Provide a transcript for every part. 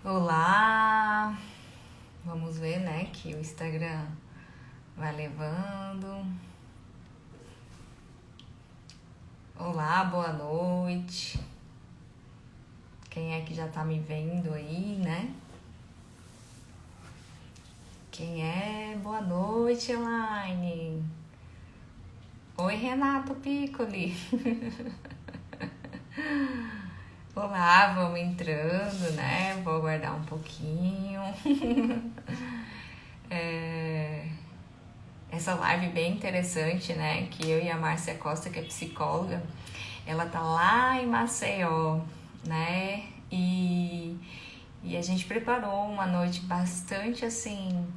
Olá! Vamos ver, né, que o Instagram vai levando. Olá, boa noite. Quem é que já tá me vendo aí, né? Quem é? Boa noite, Elaine. Oi, Renato Piccoli. Olá, vamos entrando, né? Vou aguardar um pouquinho. Essa live bem interessante, né? Que eu e a Márcia Costa, que é psicóloga, ela tá lá em Maceió, né? E a gente preparou uma noite bastante assim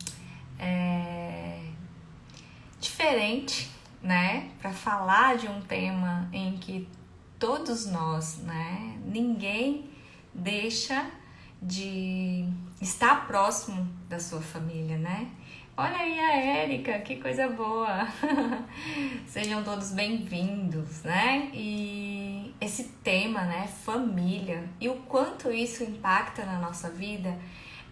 diferente, né? Para falar de um tema em que todos nós, né? Ninguém deixa de estar próximo da sua família, né? Olha aí a Érica, que coisa boa! Sejam todos bem-vindos, né? E esse tema, né, família, e o quanto isso impacta na nossa vida,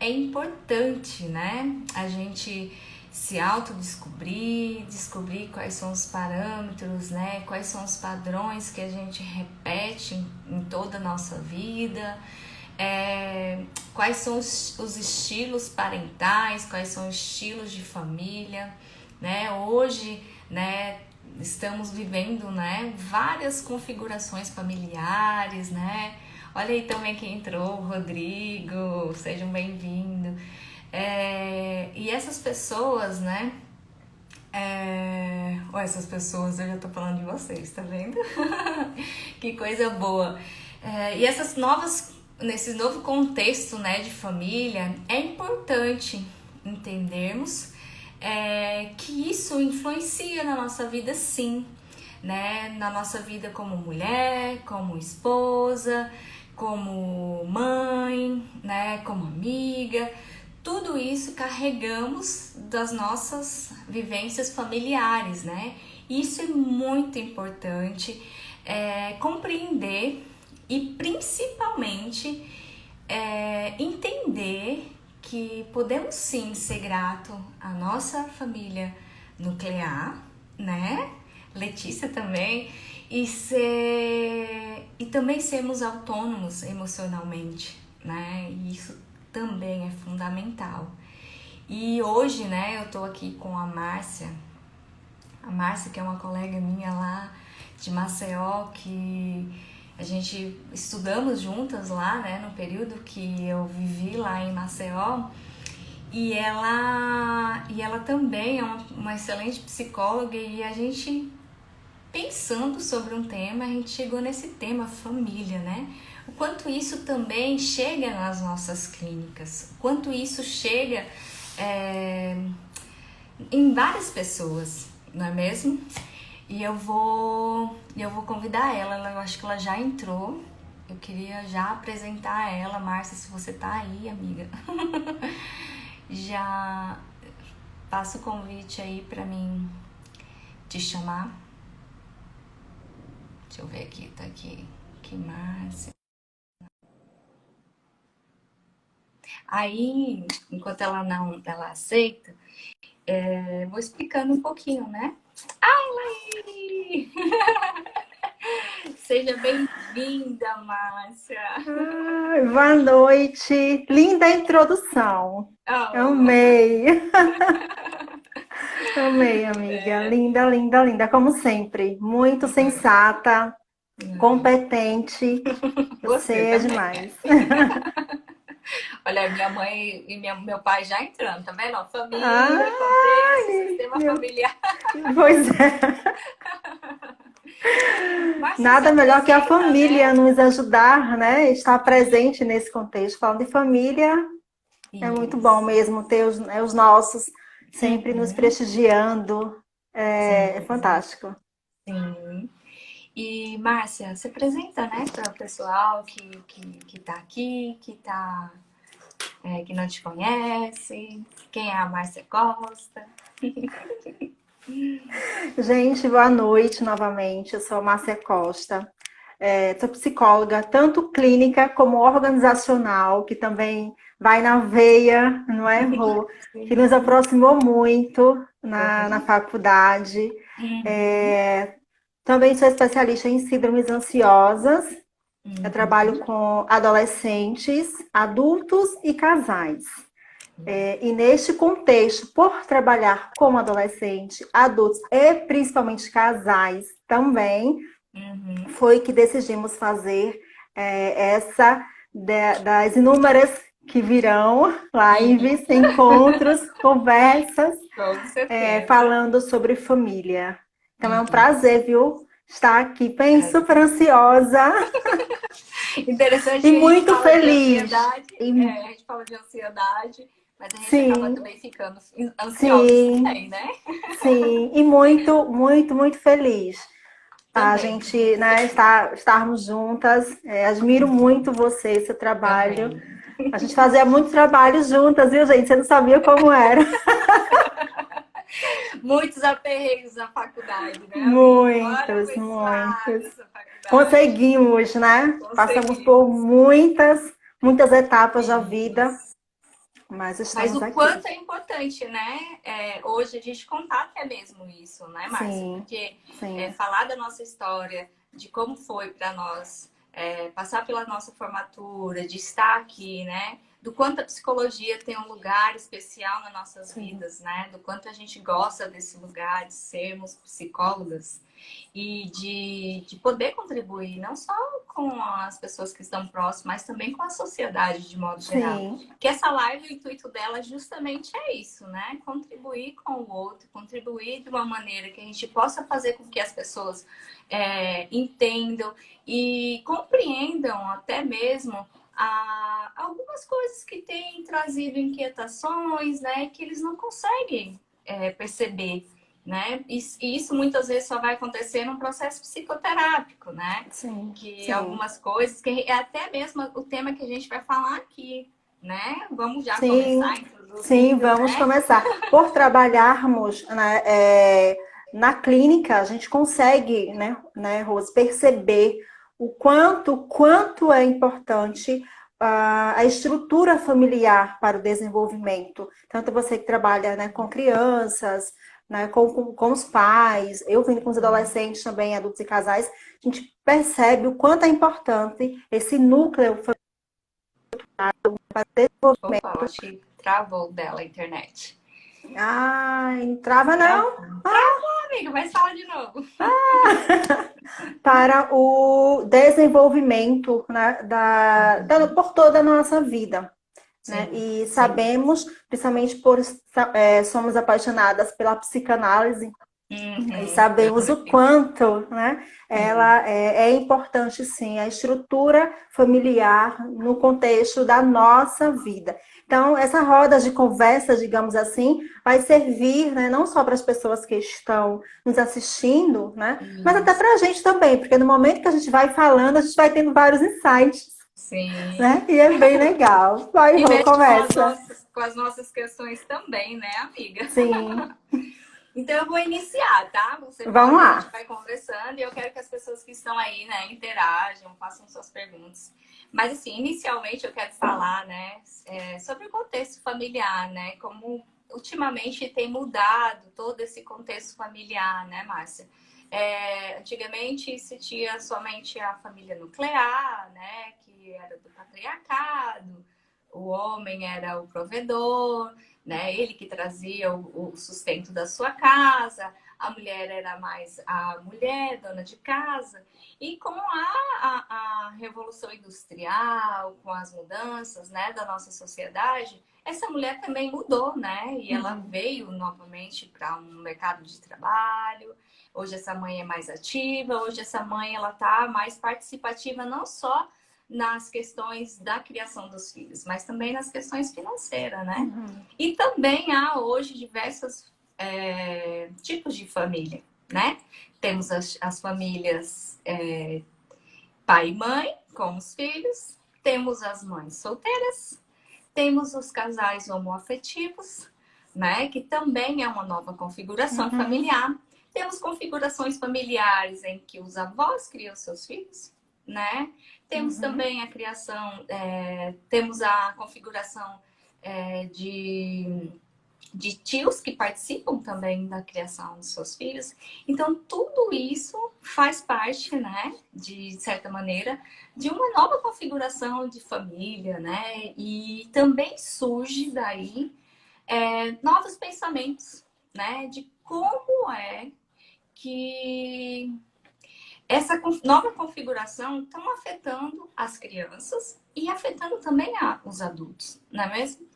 é importante, né? A gente se autodescobrir, descobrir quais são os parâmetros, né? Quais são os padrões que a gente repete em toda a nossa vida, quais são os estilos parentais, quais são os estilos de família, né? Hoje, né, estamos vivendo, né, várias configurações familiares, né? Olha aí também quem entrou, Rodrigo, sejam bem-vindos. E essas pessoas, né? Essas pessoas, eu já tô falando de vocês, tá vendo? Que coisa boa. E essas novas, nesse novo contexto, né, de família, é importante entendermos que isso influencia na nossa vida, sim, né? Na nossa vida como mulher, como esposa, como mãe, né? Como amiga. Tudo isso carregamos das nossas vivências familiares, né? Isso é muito importante compreender e principalmente entender que podemos sim ser grato à nossa família nuclear, né? Letícia também, e também sermos autônomos emocionalmente, né? E isso também é fundamental. E hoje, né, eu tô aqui com a Márcia, que é uma colega minha lá de Maceió, que a gente estudamos juntas lá, né, no período que eu vivi lá em Maceió. E ela também é uma excelente psicóloga, e a gente, pensando sobre um tema, a gente chegou nesse tema família, né? O quanto isso também chega nas nossas clínicas, o quanto isso chega em várias pessoas, não é mesmo? E eu vou convidar ela, eu acho que ela já entrou. Eu queria já apresentar ela, Márcia, se você tá aí, amiga. Já passa o convite aí pra mim te chamar. Deixa eu ver aqui, tá aqui. Que Márcia. Aí, enquanto ela aceita, vou explicando um pouquinho, né? Ai, Laí! Seja bem-vinda, Márcia! Boa noite. Linda introdução. Oh, Amei. Amei, amiga. Linda, linda, linda, como sempre. Muito sensata, competente. Você você é também. demais. Olha, minha mãe e meu pai já entrando, tá vendo? Família, contexto, Ai, sistema familiar. pois é. Márcia se Nada melhor que a apresenta, família né? nos ajudar, né? Estar presente nesse contexto. Falando de família, é muito bom Isso. mesmo ter os nossos sempre nos Uhum. prestigiando. É Sim, fantástico. sim. E, Márcia, se apresenta, né, para o pessoal que tá aqui, que não te conhece, quem é a Márcia Costa. Gente, boa noite novamente. Eu sou a Márcia Costa. sou psicóloga, tanto clínica como organizacional, que também vai na veia, não é, Rô? Que nos Sim. aproximou muito na Foi. faculdade. Uhum. É, também sou especialista em síndromes ansiosas. Eu trabalho Uhum. com adolescentes, adultos e casais. E neste contexto, por trabalhar com adolescentes, adultos e principalmente casais também, Uhum. foi que decidimos fazer essa das inúmeras que virão, lives, Isso, encontros, conversas, com certeza. falando sobre família. Então é um Isso. prazer, viu? Estar aqui bem É. super ansiosa Interessante e que a gente muito fala de feliz. ansiedade, a gente fala de ansiedade, mas a gente acaba Sim, também ficando ansiosos sim, também, né? sim. E muito, muito, muito feliz. A Também, gente, muito né, feliz. estarmos juntas. Admiro muito você, seu trabalho. Também. A gente fazia muito trabalho juntas, viu, gente? Você não sabia como era. Muitos aperreios na faculdade, né, amiga? Bora Muitos, abençoar muitos. nessa faculdade. Conseguimos, né? Passamos por Conseguimos. muitas, muitas etapas da vida, Isso. mas Mas estamos o aqui. quanto é importante, né? Hoje a gente contar até mesmo isso, né, Márcia? Sim, Porque sim, falar da nossa história, de como foi para nós, passar pela nossa formatura, de estar aqui, né? Do quanto a psicologia tem um lugar especial nas nossas sim, vidas, né? Do quanto a gente gosta desse lugar de sermos psicólogas e de poder contribuir não só com as pessoas que estão próximas, mas também com a sociedade de modo geral. sim, Que essa live, o intuito dela justamente é isso, né? Contribuir com o outro, contribuir de uma maneira que a gente possa fazer com que as pessoas entendam e compreendam até mesmo algumas coisas que têm trazido inquietações, né? Que eles não conseguem perceber, né? E isso muitas vezes só vai acontecer num processo psicoterápico, né? sim, Que sim. algumas coisas, que é até mesmo o tema que a gente vai falar aqui, né? Vamos já Sim, começar sim, introduzindo, vamos né? começar. Por trabalharmos, né, na clínica, a gente consegue, né, Rose, perceber quanto é importante a estrutura familiar para o desenvolvimento. Tanto você que trabalha, né, com crianças, né, com os pais, eu vindo com os adolescentes também, adultos e casais, a gente percebe o quanto é importante esse núcleo para o Opa, eu desenvolvimento. acho que travou dela a internet. Ai, trava não. Travou. Travou, amiga, mas fala de novo. Para o desenvolvimento, né, por toda a nossa vida. Né? Sim, E sim. sabemos, principalmente somos apaixonadas pela psicanálise, e Uhum, eu sabemos o também. quanto, né, Sim. ela é importante, sim, a estrutura familiar no contexto da nossa vida. Então, essa roda de conversa, digamos assim, vai servir, né, não só para as pessoas que estão nos assistindo, né, mas até Isso. para a gente também, porque no momento que a gente vai falando, a gente vai tendo vários insights, né, Sim. e é bem legal. Vai, E Rô, mexe começa. com as nossas questões também, né, amiga? Sim, Então eu vou iniciar, tá? Você vamos pode, a gente lá. vai conversando e eu quero que as pessoas que estão aí, né, interajam, façam suas perguntas. Mas assim, inicialmente eu quero falar, né, sobre o contexto familiar, né, como ultimamente tem mudado todo esse contexto familiar, né, Márcia? Antigamente se tinha somente a família nuclear, né, que era do patriarcado, o homem era o provedor, né? Ele que trazia o sustento da sua casa, a mulher era mais a mulher, dona de casa. E com a Revolução Industrial, com as mudanças, né, da nossa sociedade, essa mulher também mudou, né? E ela Uhum. veio novamente para um mercado de trabalho. Hoje essa mãe é mais ativa, hoje essa mãe ela tá mais participativa não só nas questões da criação dos filhos, mas também nas questões financeiras, né? Uhum. E também há hoje diversos tipos de família, né? Temos as famílias pai e mãe com os filhos, temos as mães solteiras, temos os casais homoafetivos, né? Que também é uma nova configuração Uhum. familiar. Temos configurações familiares em que os avós criam seus filhos, né? Temos também a criação, temos a configuração de tios que participam também da criação dos seus filhos. Então, tudo isso faz parte, né, de certa maneira, de uma nova configuração de família, né? E também surge daí novos pensamentos, né, de como é que essa nova configuração estão afetando as crianças e afetando também os adultos, não é mesmo?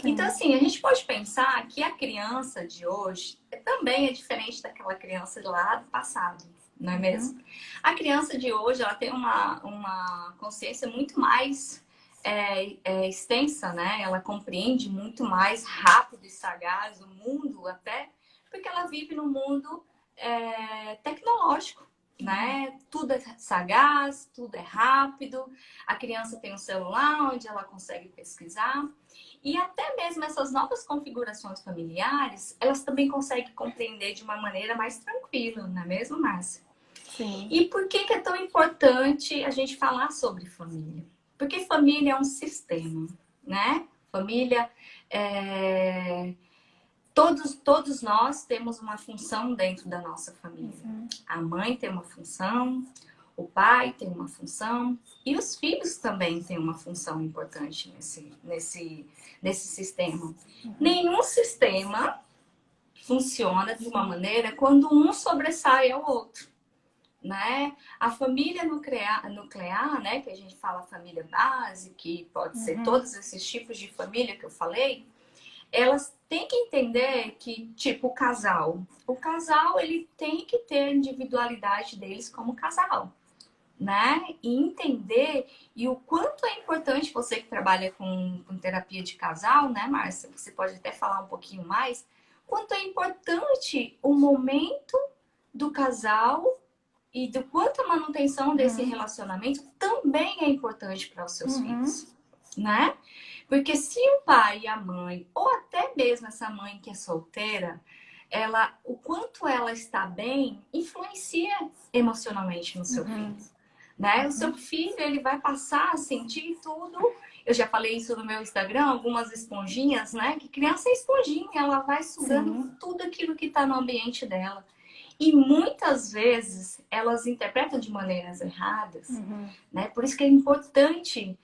Então, assim, a gente pode pensar que a criança de hoje também é diferente daquela criança lá do passado, não é mesmo? A criança de hoje, ela tem uma consciência muito mais extensa, né? Ela compreende muito mais rápido e sagaz o mundo até, porque ela vive num mundo tecnológico, né? Tudo é sagaz, tudo é rápido. A criança tem um celular onde ela consegue pesquisar. E até mesmo essas novas configurações familiares, elas também conseguem compreender de uma maneira mais tranquila, não é mesmo, Márcia? Sim. E por que é tão importante a gente falar sobre família? Porque família é um sistema, né? Família Todos nós temos uma função dentro da nossa família. A mãe tem uma função, o pai tem uma função e os filhos também têm uma função importante nesse sistema. Nenhum sistema funciona de uma maneira quando um sobressai ao outro, né? A família nuclear, né, que a gente fala família base, que pode ser todos esses tipos de família que eu falei, elas têm que entender que, tipo, o casal, ele tem que ter a individualidade deles como casal, né? E entender e o quanto é importante, você que trabalha com terapia de casal, né, Márcia? Você pode até falar um pouquinho mais, quanto é importante o momento do casal e do quanto a manutenção desse relacionamento também é importante para os seus filhos, né? Porque se o pai e a mãe, ou até mesmo essa mãe que é solteira, o quanto ela está bem, influencia emocionalmente no seu filho, né? O seu filho, ele vai passar a sentir tudo. Eu já falei isso no meu Instagram, algumas esponjinhas, né? Que criança é esponjinha, ela vai sugando tudo aquilo que está no ambiente dela. E muitas vezes elas interpretam de maneiras erradas, né? Por isso que é importante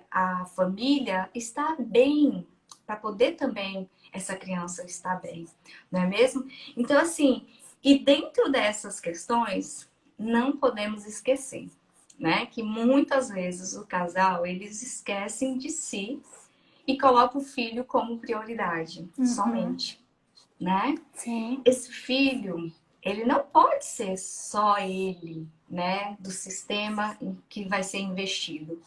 a família estar bem, para poder também essa criança estar bem, não é mesmo? Então, assim, e dentro dessas questões, não podemos esquecer, né? Que muitas vezes o casal, eles esquecem de si e colocam o filho como prioridade, somente, né? Sim. Esse filho, ele não pode ser só ele, né? Do sistema em que vai ser investido.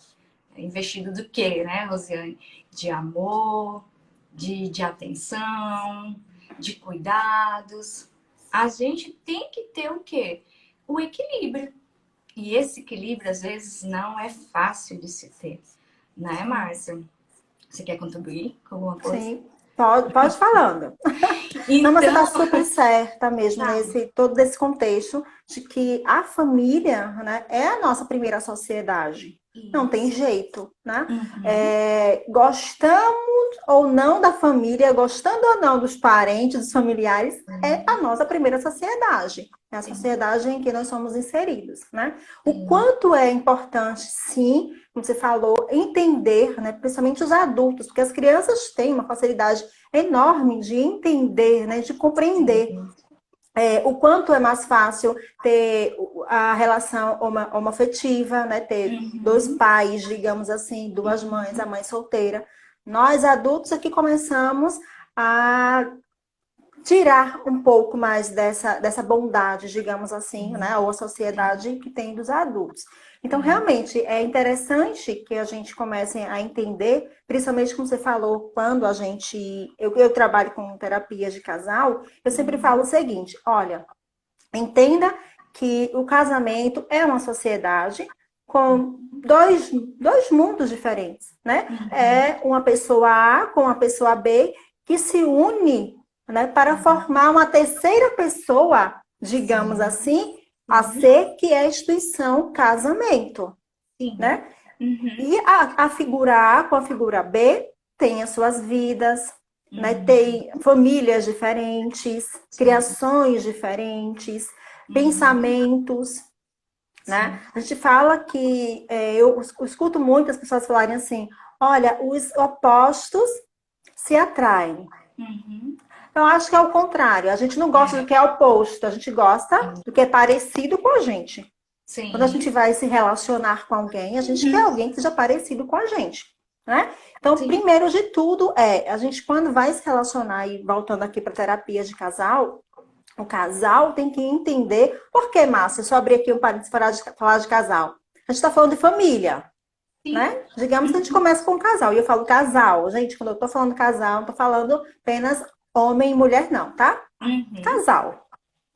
Investido do quê, né, Rosiane? De amor, de atenção, de cuidados. A gente tem que ter o quê? O equilíbrio. E esse equilíbrio, às vezes, não é fácil de se ter. Né, Márcia? Você quer contribuir com alguma coisa? Sim, pode falando. Então, não, mas você está super certa mesmo tá. todo esse contexto de que a família, né, é a nossa primeira sociedade. Isso. Não tem jeito, né? Gostamos ou não da família, gostando ou não dos parentes, dos familiares, é a nossa primeira sociedade. É a sociedade em que nós somos inseridos, né? O quanto é importante, sim, como você falou, entender, né, principalmente os adultos, porque as crianças têm uma facilidade enorme de entender, né, de compreender. O quanto é mais fácil ter a relação homoafetiva, né, ter dois pais, digamos assim, duas mães, a mãe solteira. Nós adultos aqui começamos a tirar um pouco mais dessa bondade, digamos assim, né, ou a sociedade que tem dos adultos. Então, realmente, é interessante que a gente comece a entender, principalmente como você falou, quando eu trabalho com terapia de casal, eu sempre falo o seguinte, olha, entenda que o casamento é uma sociedade com dois mundos diferentes, né? É uma pessoa A com uma pessoa B que se une, né, para formar uma terceira pessoa, digamos assim, A C, que é a instituição casamento, Sim. né? Uhum. E a figura A com a figura B tem as suas vidas, né? Tem famílias diferentes, criações diferentes, pensamentos, né? A gente fala que, eu escuto muitas pessoas falarem assim, olha, os opostos se atraem. Eu acho que é o contrário. A gente não gosta do que é oposto, a gente gosta do que é parecido com a gente. Sim. Quando a gente vai se relacionar com alguém, a gente quer alguém que seja parecido com a gente, né? Então, Sim. primeiro de tudo a gente quando vai se relacionar, e voltando aqui para terapia de casal, o casal tem que entender por que, Márcia, eu só abri aqui um parênteses para falar de casal. A gente está falando de família, Sim. né? Digamos que a gente começa com um casal, e eu falo casal. Gente, quando eu tô falando casal, não tô falando apenas homem e mulher, não, tá? Casal.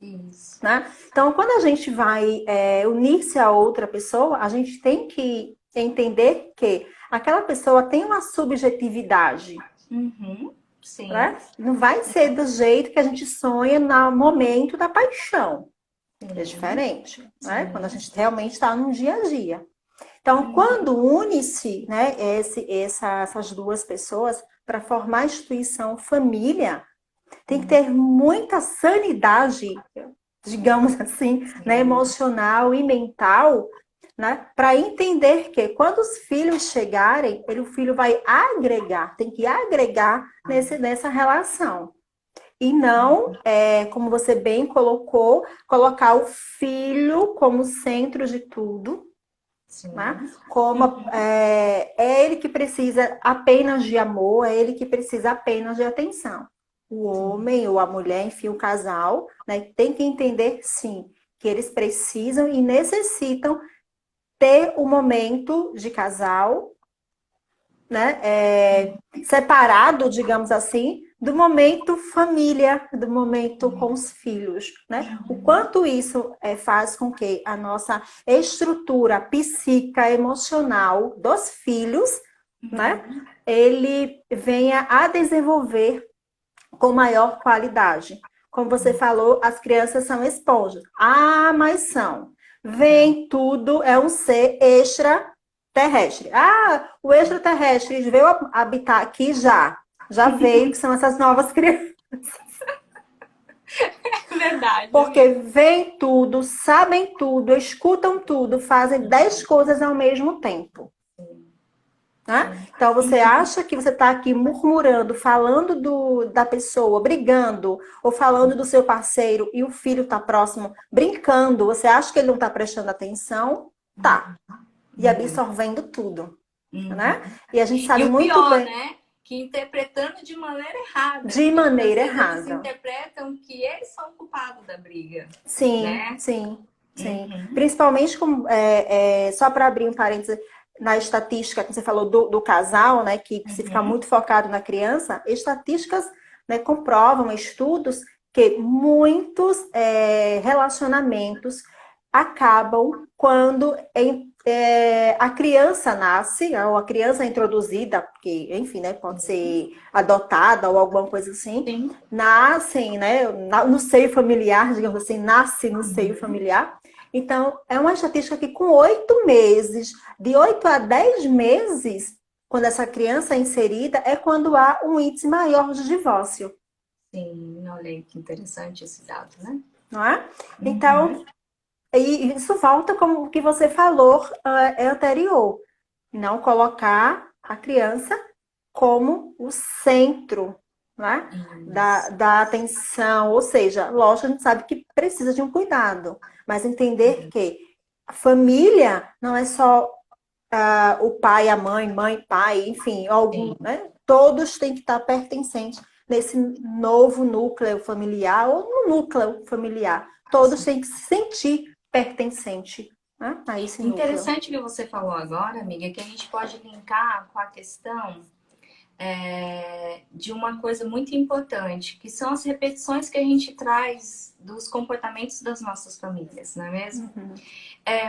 Isso. Né? Então, quando a gente vai unir-se a outra pessoa, a gente tem que entender que aquela pessoa tem uma subjetividade. Sim. Né? Não vai ser do jeito que a gente sonha no momento da paixão. É diferente, né? Quando a gente realmente está no dia a dia. Então, quando une-se, né, essas duas pessoas para formar a instituição família, tem que ter muita sanidade, digamos assim, né, emocional e mental, né, para entender que quando os filhos chegarem, o filho vai agregar, tem que agregar nessa relação. E não, como você bem colocou, colocar o filho como centro de tudo, né? Como é ele que precisa apenas de amor, é ele que precisa apenas de atenção. O homem ou a mulher, enfim, o casal, né, tem que entender, sim, que eles precisam e necessitam ter o momento de casal, né, separado, digamos assim, do momento família, do momento com os filhos, né? O quanto isso faz com que a nossa estrutura psíquica, emocional dos filhos, né, ele venha a desenvolver com maior qualidade. Como você falou, as crianças são esponjas. Ah, mas são. Vem tudo, é um ser extraterrestre. Ah, o extraterrestre veio habitar aqui já. Já veio, que são essas novas crianças. Verdade. Porque vem tudo, sabem tudo, escutam tudo, fazem 10 coisas ao mesmo tempo. Né? Então você acha que você está aqui murmurando, falando da pessoa, brigando, ou falando do seu parceiro e o filho está próximo, brincando, você acha que ele não está prestando atenção? Tá. E absorvendo tudo. Né? E a gente sabe e o muito pior, bem. Né? Que interpretando de maneira errada. De maneira errada. Eles interpretam que eles são culpados da briga. Sim, né? sim. Principalmente, só para abrir um parênteses, na estatística que você falou do casal, né, que se fica muito focado na criança, estatísticas, né, comprovam, estudos, que muitos relacionamentos acabam quando a criança nasce, ou a criança é introduzida, porque, enfim, né, pode ser adotada ou alguma coisa assim, Sim. Nascem, né, no seio familiar, digamos assim, nasce no seio familiar. Então, é uma estatística que com 8 meses, de 8 a 10 meses, quando essa criança é inserida, é quando há um índice maior de divórcio. Sim, olha aí que interessante esse dado, né? Não é? Então, e isso volta como o que você falou anterior. Não colocar a criança como o centro, né? Da atenção. Ou seja, lógico, a gente sabe que precisa de um cuidado, mas entender que a família não é só o pai, a mãe, pai, enfim, algum, né? Todos têm que estar pertencentes nesse novo núcleo familiar ou no núcleo familiar. Todos têm que se sentir pertencente, né, a esse núcleo. Interessante que você falou agora, amiga, que a gente pode linkar com a questão de uma coisa muito importante, que são as repetições que a gente traz dos comportamentos das nossas famílias, não é mesmo?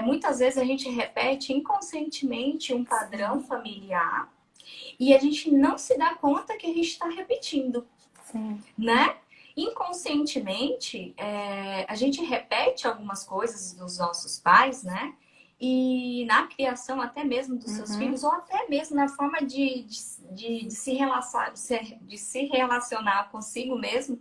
Muitas vezes a gente repete inconscientemente um padrão familiar e a gente não se dá conta que a gente está repetindo, né? inconscientemente, a gente repete algumas coisas dos nossos pais, né? E na criação até mesmo dos seus Uhum. filhos, ou até mesmo na forma de se relacionar, de se relacionar consigo mesmo,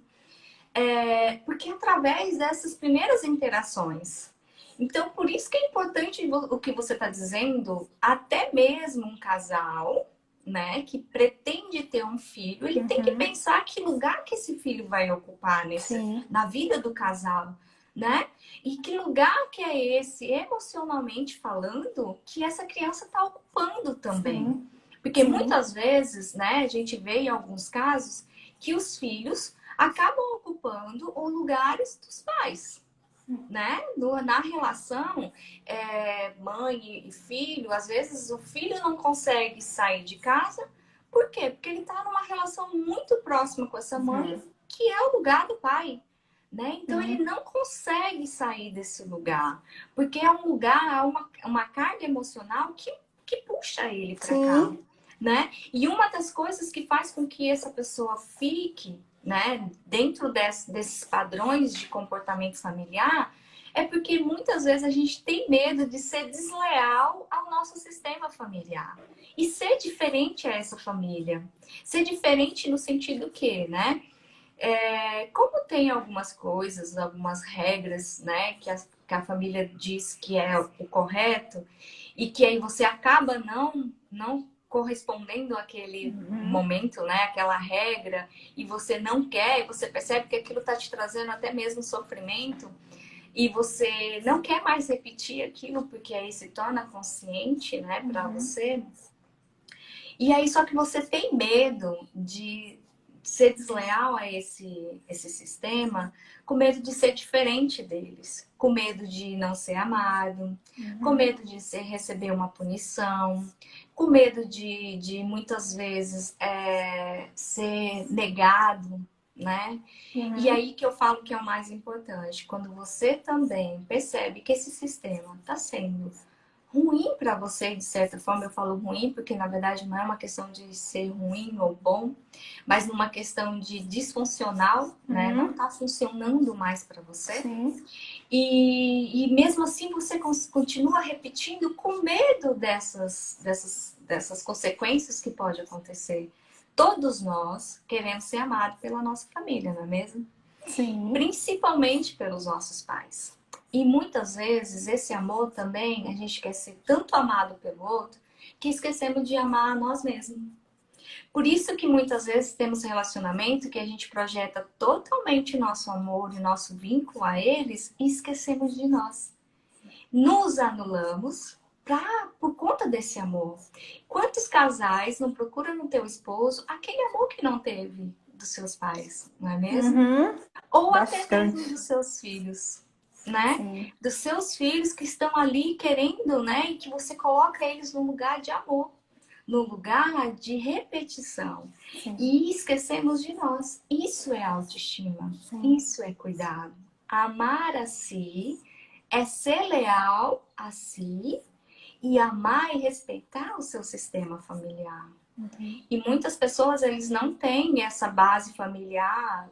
porque através dessas primeiras interações. Então, por isso que é importante o que você está dizendo, até mesmo um casal, né, que pretende ter um filho, ele tem que Uhum. pensar que lugar que esse filho vai ocupar Sim. na vida do casal, né? E que lugar que é esse, emocionalmente falando, que essa criança está ocupando também. Sim. Porque Sim. muitas vezes, né, a gente vê em alguns casos que os filhos acabam ocupando os lugares dos pais, né? Na relação mãe e filho, às vezes o filho não consegue sair de casa. Por quê? Porque ele está numa relação muito próxima com essa mãe, Uhum. que é o lugar do pai. Né? Então ele Sim. não consegue sair desse lugar, porque é um lugar, uma carga emocional que puxa ele para cá. Sim. Né? E uma das coisas que faz com que essa pessoa fique, né, dentro desses padrões de comportamento familiar é porque muitas vezes a gente tem medo de ser desleal ao nosso sistema familiar e ser diferente a essa família. Ser diferente no sentido que, né? Como tem algumas coisas, algumas regras, né, que a família diz que é o correto e que aí você acaba não correspondendo àquele Uhum. momento, né, aquela regra e você não quer, e você percebe que aquilo está te trazendo até mesmo sofrimento e você não quer mais repetir aquilo porque aí se torna consciente, né, para Uhum. você. E aí, só que você tem medo de ser desleal a esse sistema, com medo de ser diferente deles, com medo de não ser amado, com Uhum. medo de receber uma punição, com medo de muitas vezes ser negado, né? E Uhum. aí que eu falo que é o mais importante, quando você também percebe que esse sistema está sendo ruim para você, de certa forma. Eu falo ruim porque na verdade não é uma questão de ser ruim ou bom, mas numa questão de disfuncional, né? Não Uhum. está funcionando mais para você. Sim. E mesmo assim você continua repetindo com medo dessas consequências que pode acontecer. Todos nós queremos ser amados pela nossa família, não é mesmo? Sim. Principalmente pelos nossos pais. E muitas vezes esse amor também, a gente quer ser tanto amado pelo outro que esquecemos de amar a nós mesmos. Por isso que muitas vezes temos relacionamento que a gente projeta totalmente nosso amor e nosso vínculo a eles e esquecemos de nós. Nos anulamos por conta desse amor. Quantos casais não procuram no teu esposo aquele amor que não teve dos seus pais, não é mesmo? Uhum. Ou até mesmo dos Bastante. seus filhos, né? Sim. Dos seus filhos que estão ali querendo, né? E que você coloca eles no lugar de amor, no lugar de repetição. Sim. E esquecemos de nós. Isso é autoestima, Sim. isso é cuidado. Amar a si é ser leal a si e amar e respeitar o seu sistema familiar. Uhum. E muitas pessoas, eles não têm essa base familiar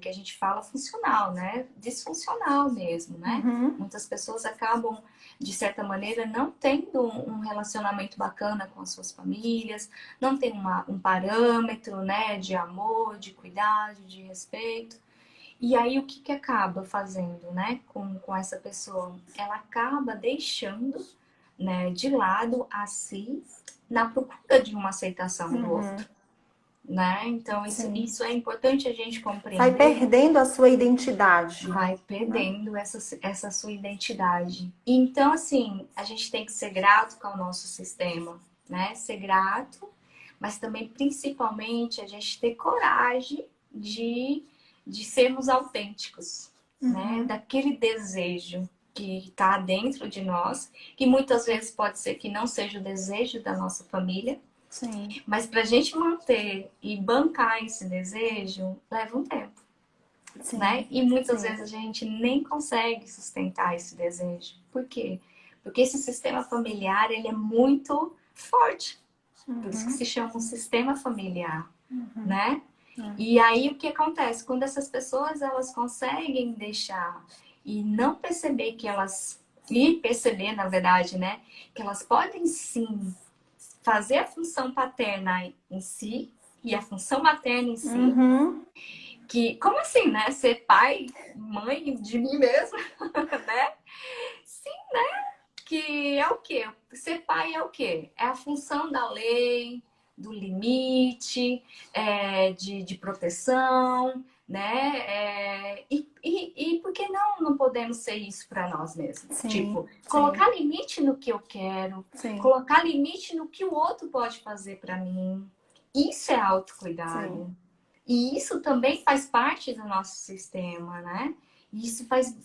que a gente fala funcional, né? Disfuncional mesmo, né? Uhum. Muitas pessoas acabam, de certa maneira, não tendo um relacionamento bacana com as suas famílias, não tem um parâmetro, né? De amor, de cuidado, de respeito. E aí, o que que acaba fazendo, né? Com essa pessoa? Ela acaba deixando, né, de lado a si na procura de uma aceitação do Uhum. outro, né? Então Sim. isso é importante a gente Vai compreender. perdendo a sua identidade, Vai né? perdendo essa sua identidade. Então, assim, a gente tem que ser grato com o nosso sistema, né? Ser grato, mas também, principalmente, a gente ter coragem de sermos autênticos, né? Uhum. Daquele desejo que está dentro de nós, que muitas vezes pode ser que não seja o desejo da nossa família, Sim. mas para a gente manter e bancar esse desejo, leva um tempo, né? Sim. E muitas Sim. vezes a gente nem consegue sustentar esse desejo. Por quê? Porque esse sistema familiar, ele é muito forte. Por isso que Uhum. se chama um sistema familiar, né? E aí o que acontece? Quando essas pessoas elas conseguem deixar e não perceber que elas e perceber, na verdade, né, que elas podem sim fazer a função paterna em si e a função materna em si, Uhum. que como assim, né? Ser pai, mãe de mim mesma, né? Sim, que é o quê? Ser pai é o quê? É a função da lei, do limite, de proteção, né? E por que não podemos ser isso para nós mesmos? Sim, Tipo, sim, colocar limite no que eu quero, sim, colocar limite no que o outro pode fazer para mim. Isso é sim. autocuidado. E isso também faz parte do nosso sistema, né? E isso faz,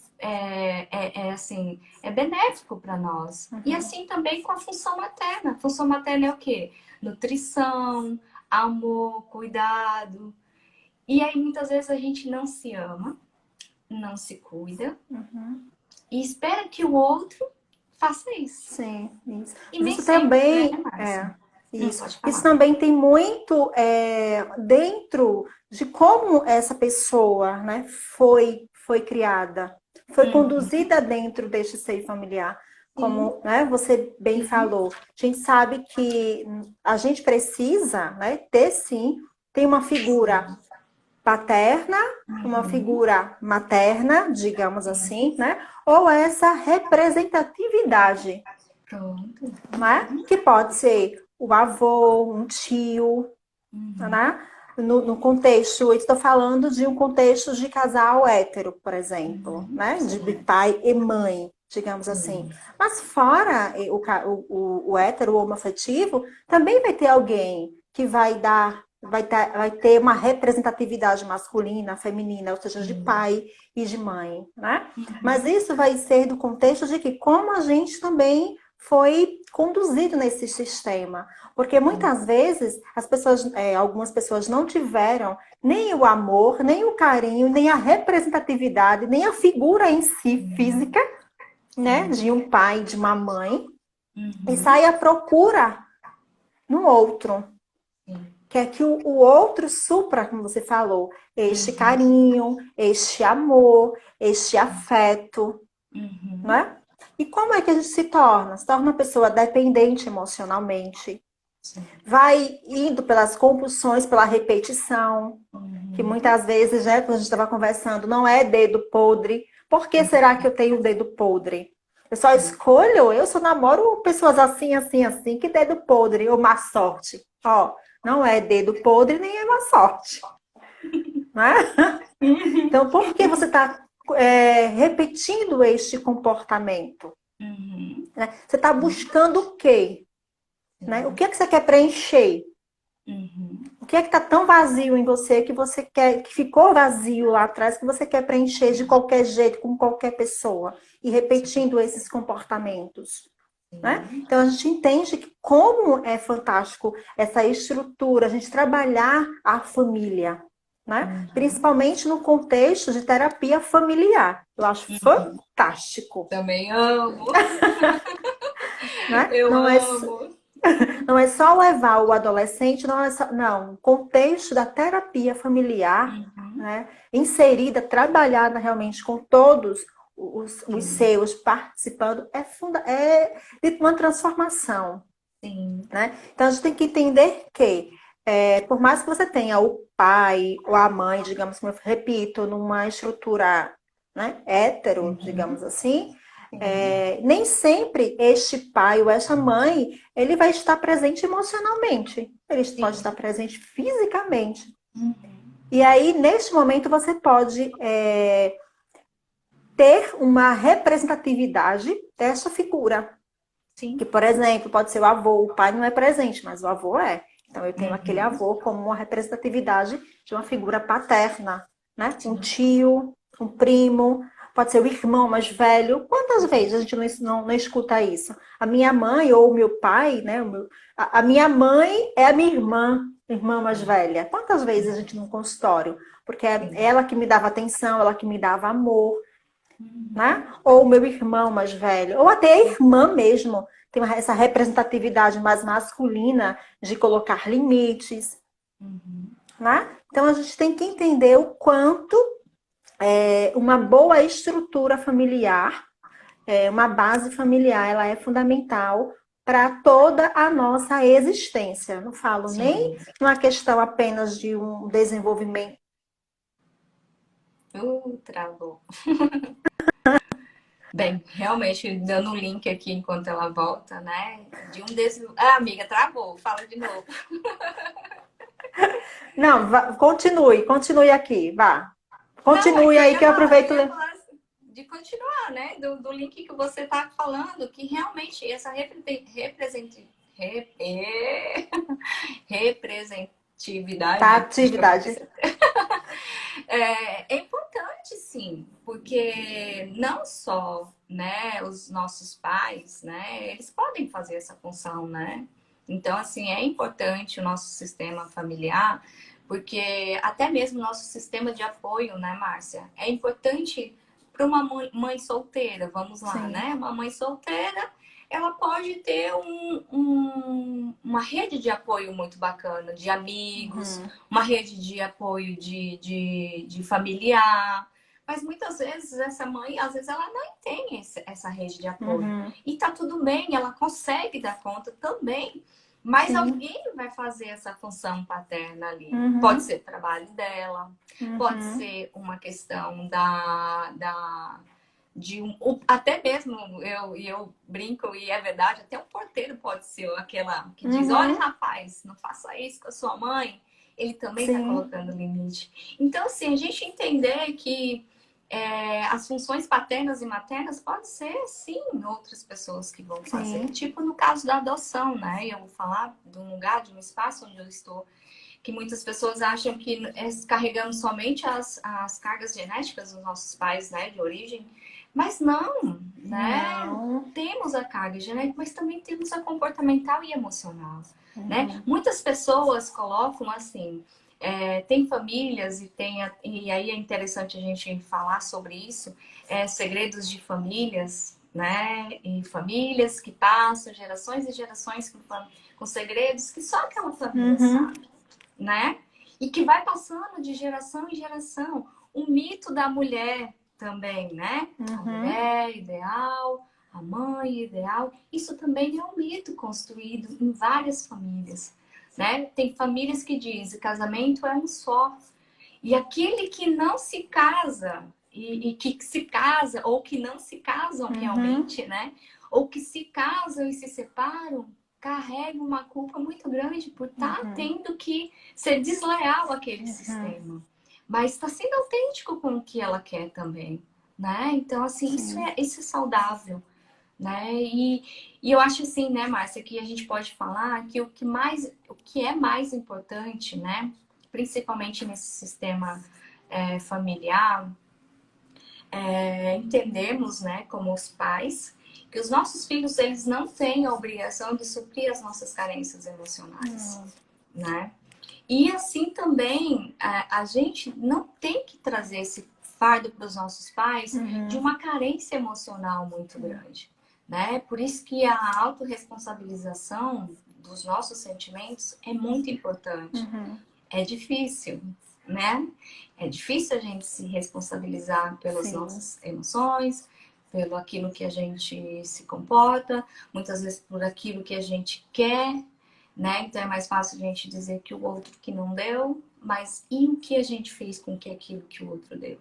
assim, é benéfico para nós. E Uhum. assim também com a função materna. A função materna é o quê? Nutrição, amor, cuidado. E aí muitas vezes a gente não se ama, não se cuida Uhum. e espera que o outro faça isso. Sim, isso. E Mas nem isso sempre, né, também Márcia? isso. Pode Isso falar. também tem muito dentro de como essa pessoa, né, foi criada, foi Uhum. conduzida dentro deste seio familiar. Sim, Como, né, você bem sim. falou, a gente sabe que a gente precisa, né, ter sim, tem uma figura paterna, uma Uhum. figura materna, digamos assim, né? Ou essa representatividade, Pronto. né? Que pode ser o avô, um tio, Uhum. né? No contexto, eu estou falando de um contexto de casal hétero, por exemplo, Uhum. né? De Sim, pai e mãe, digamos assim. sim. Mas fora o hétero homoafetivo, também vai ter alguém que vai ter uma representatividade masculina, feminina, ou seja, de Sim. pai e de mãe, né? Mas Uhum. isso vai ser do contexto de que como a gente também foi conduzido nesse sistema. Porque Sim. muitas vezes as pessoas, algumas pessoas não tiveram nem o amor, nem o carinho, nem a representatividade, nem a figura em si Sim. física, né, Sim. de um pai, de uma mãe, e Uhum. sai à procura no outro. Sim. Quer que o outro supra, como você falou, este Uhum. carinho, este amor, este afeto, Uhum. né? E como é que a gente se torna? Se torna uma pessoa dependente emocionalmente, Sim. vai indo pelas compulsões, pela repetição, que Uhum. muitas vezes, né, quando a gente estava conversando, não é dedo podre. Por que será que eu tenho um dedo podre? Eu só Sim. escolho, eu só namoro pessoas assim, assim, assim, que dedo podre ou má sorte. Ó, não é dedo podre nem é má sorte, né? Uhum. Então, por que você está repetindo este comportamento? Uhum. Né? Você está buscando o quê? Né? O Sim. que é que você quer preencher? Uhum. O que é que está tão vazio em você que você quer, que ficou vazio lá atrás, que você quer preencher de qualquer jeito, com qualquer pessoa, e repetindo esses comportamentos? Né? Sim. Então a gente entende que como é fantástico essa estrutura, a gente trabalhar a família, né? Uhum. Principalmente no contexto de terapia familiar. Eu acho Uhum. fantástico, Também amo. né? Eu amo. Não é só levar o adolescente, não é só, não, o contexto da terapia familiar, Uhum. né, inserida, trabalhada realmente com todos os Sim. seus participando, é de uma transformação, Sim. né? Então a gente tem que entender que, por mais que você tenha o pai ou a mãe, digamos, como eu repito, numa estrutura, né, hétero, digamos Uhum. assim, Sim. nem sempre este pai ou esta mãe ele vai estar presente emocionalmente. Ele pode estar Sim. presente fisicamente. Uhum. E aí, neste momento, você pode ter uma representatividade dessa figura. Que, Sim. por exemplo, pode ser o avô, o pai não é presente, mas o avô é. Então, eu tenho aquele Uhum. avô como uma representatividade de uma figura paterna, né? Um Sim. tio, um primo, pode ser o irmão mais velho. Quantas vezes a gente não escuta isso? A minha mãe ou o meu pai, né? A minha mãe é a minha irmã mais velha. Quantas vezes a gente no consultório? Porque é Sim. ela que me dava atenção, ela que me dava amor, né? Uhum. Ou o meu irmão mais velho, ou até a irmã mesmo, tem essa representatividade mais masculina de colocar limites, Uhum. né? Então a gente tem que entender o quanto uma boa estrutura familiar, uma base familiar, ela é fundamental para toda a nossa existência. Não falo nem Sim. numa questão apenas de um desenvolvimento. Travou. Bem, realmente, dando um link aqui enquanto ela volta, né? De um desses. Ah, amiga, travou. Fala de novo. Não, continue aqui, vá. Não, é Continue que aí que eu eu aproveito. ia falar assim, de continuar, né? Do link que você está falando, que realmente essa Tá, representatividade, acho que eu falei atividade. certo. É importante, sim, porque não só, né, os nossos pais, né, eles podem fazer essa função, né? Então, assim, é importante o nosso sistema familiar, porque até mesmo o nosso sistema de apoio, né, Márcia? É importante para uma mãe solteira, vamos lá, Sim. né? Uma mãe solteira, ela pode ter uma rede de apoio muito bacana, de amigos, Uhum. uma rede de apoio de familiar. Mas muitas vezes essa mãe, às vezes ela não tem essa rede de apoio. Uhum. E tá tudo bem, ela consegue dar conta também. Mas Sim. alguém vai fazer essa função paterna ali. Pode Uhum. ser trabalho dela, pode Uhum. ser uma questão até mesmo eu brinco e é verdade, até um porteiro pode ser aquela que diz, olha Uhum. rapaz, não faça isso com a sua mãe, ele também está Sim. colocando limite. Então, assim, a gente entender que as funções paternas e maternas pode ser, sim, outras pessoas que vão fazer. Sim. Tipo no caso da adoção, né? Eu vou falar de um lugar, de um espaço onde eu estou, que muitas pessoas acham que carregamos somente as cargas genéticas dos nossos pais, né, de origem, mas não, né? Não. Temos a carga genética, mas também temos a comportamental e emocional, né? Uhum. Muitas pessoas colocam assim, tem famílias e aí é interessante a gente falar sobre isso, segredos de famílias, né? E famílias que passam gerações e gerações com segredos que só aquela família Uhum. sabe, né? E que vai passando de geração em geração. O mito da mulher também, né? A Uhum. mulher ideal, a mãe ideal. Isso também é um mito construído em várias famílias, né? Tem famílias que dizem casamento é um só. E aquele que não se casa e que se casa ou que não se casam Uhum. realmente, né? Ou que se casam e se separam, carregam uma culpa muito grande por estar Uhum. tendo que ser desleal àquele Uhum. sistema. Mas está sendo autêntico com o que ela quer também, né? Então, assim, Sim. isso é saudável, né? E eu acho assim, né, Márcia, que a gente pode falar que o que é mais importante, né? Principalmente nesse sistema familiar, entendemos, né, como os pais, que os nossos filhos eles não têm a obrigação de suprir as nossas carências emocionais, Não. né? E assim também a gente não tem que trazer esse fardo para os nossos pais de Uhum. uma carência emocional muito grande, né? Por isso que a autorresponsabilização dos nossos sentimentos é muito importante. Uhum. É difícil, né? É difícil a gente se responsabilizar pelas Sim. nossas emoções, pelo aquilo que a gente se comporta, muitas vezes por aquilo que a gente quer, né? Então é mais fácil a gente dizer que o outro que não deu, mas e o que a gente fez com que aquilo que o outro deu?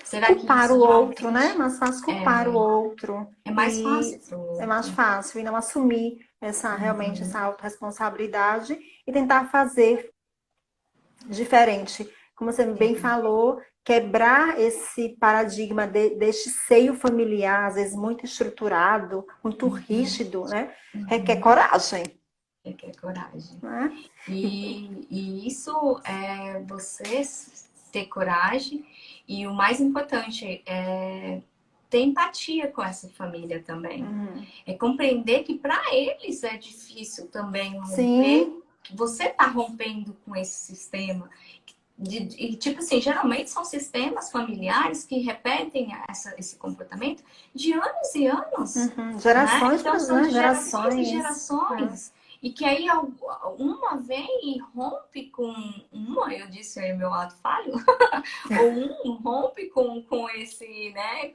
Será que Culpar isso o outro, né? realmente Mas faz culpar o outro. é mais E fácil para o é mais outro? fácil. E não assumir realmente essa autorresponsabilidade e tentar fazer diferente. Como você bem falou, quebrar esse paradigma deste seio familiar, às vezes muito estruturado, muito rígido, né? Requer coragem, Requer coragem. né? E isso é você ter coragem e o mais importante é ter empatia com essa família também. Uhum. É compreender que para eles é difícil também romper, Sim. que você está rompendo com esse sistema. E tipo assim, geralmente são sistemas familiares que repetem esse comportamento de anos e anos, Uhum. né? Gerações, Então são né? de gerações e Gerações. É. gerações. e que aí uma vem e rompe com uma, eu disse aí meu ato falho, ou um rompe com esse, né,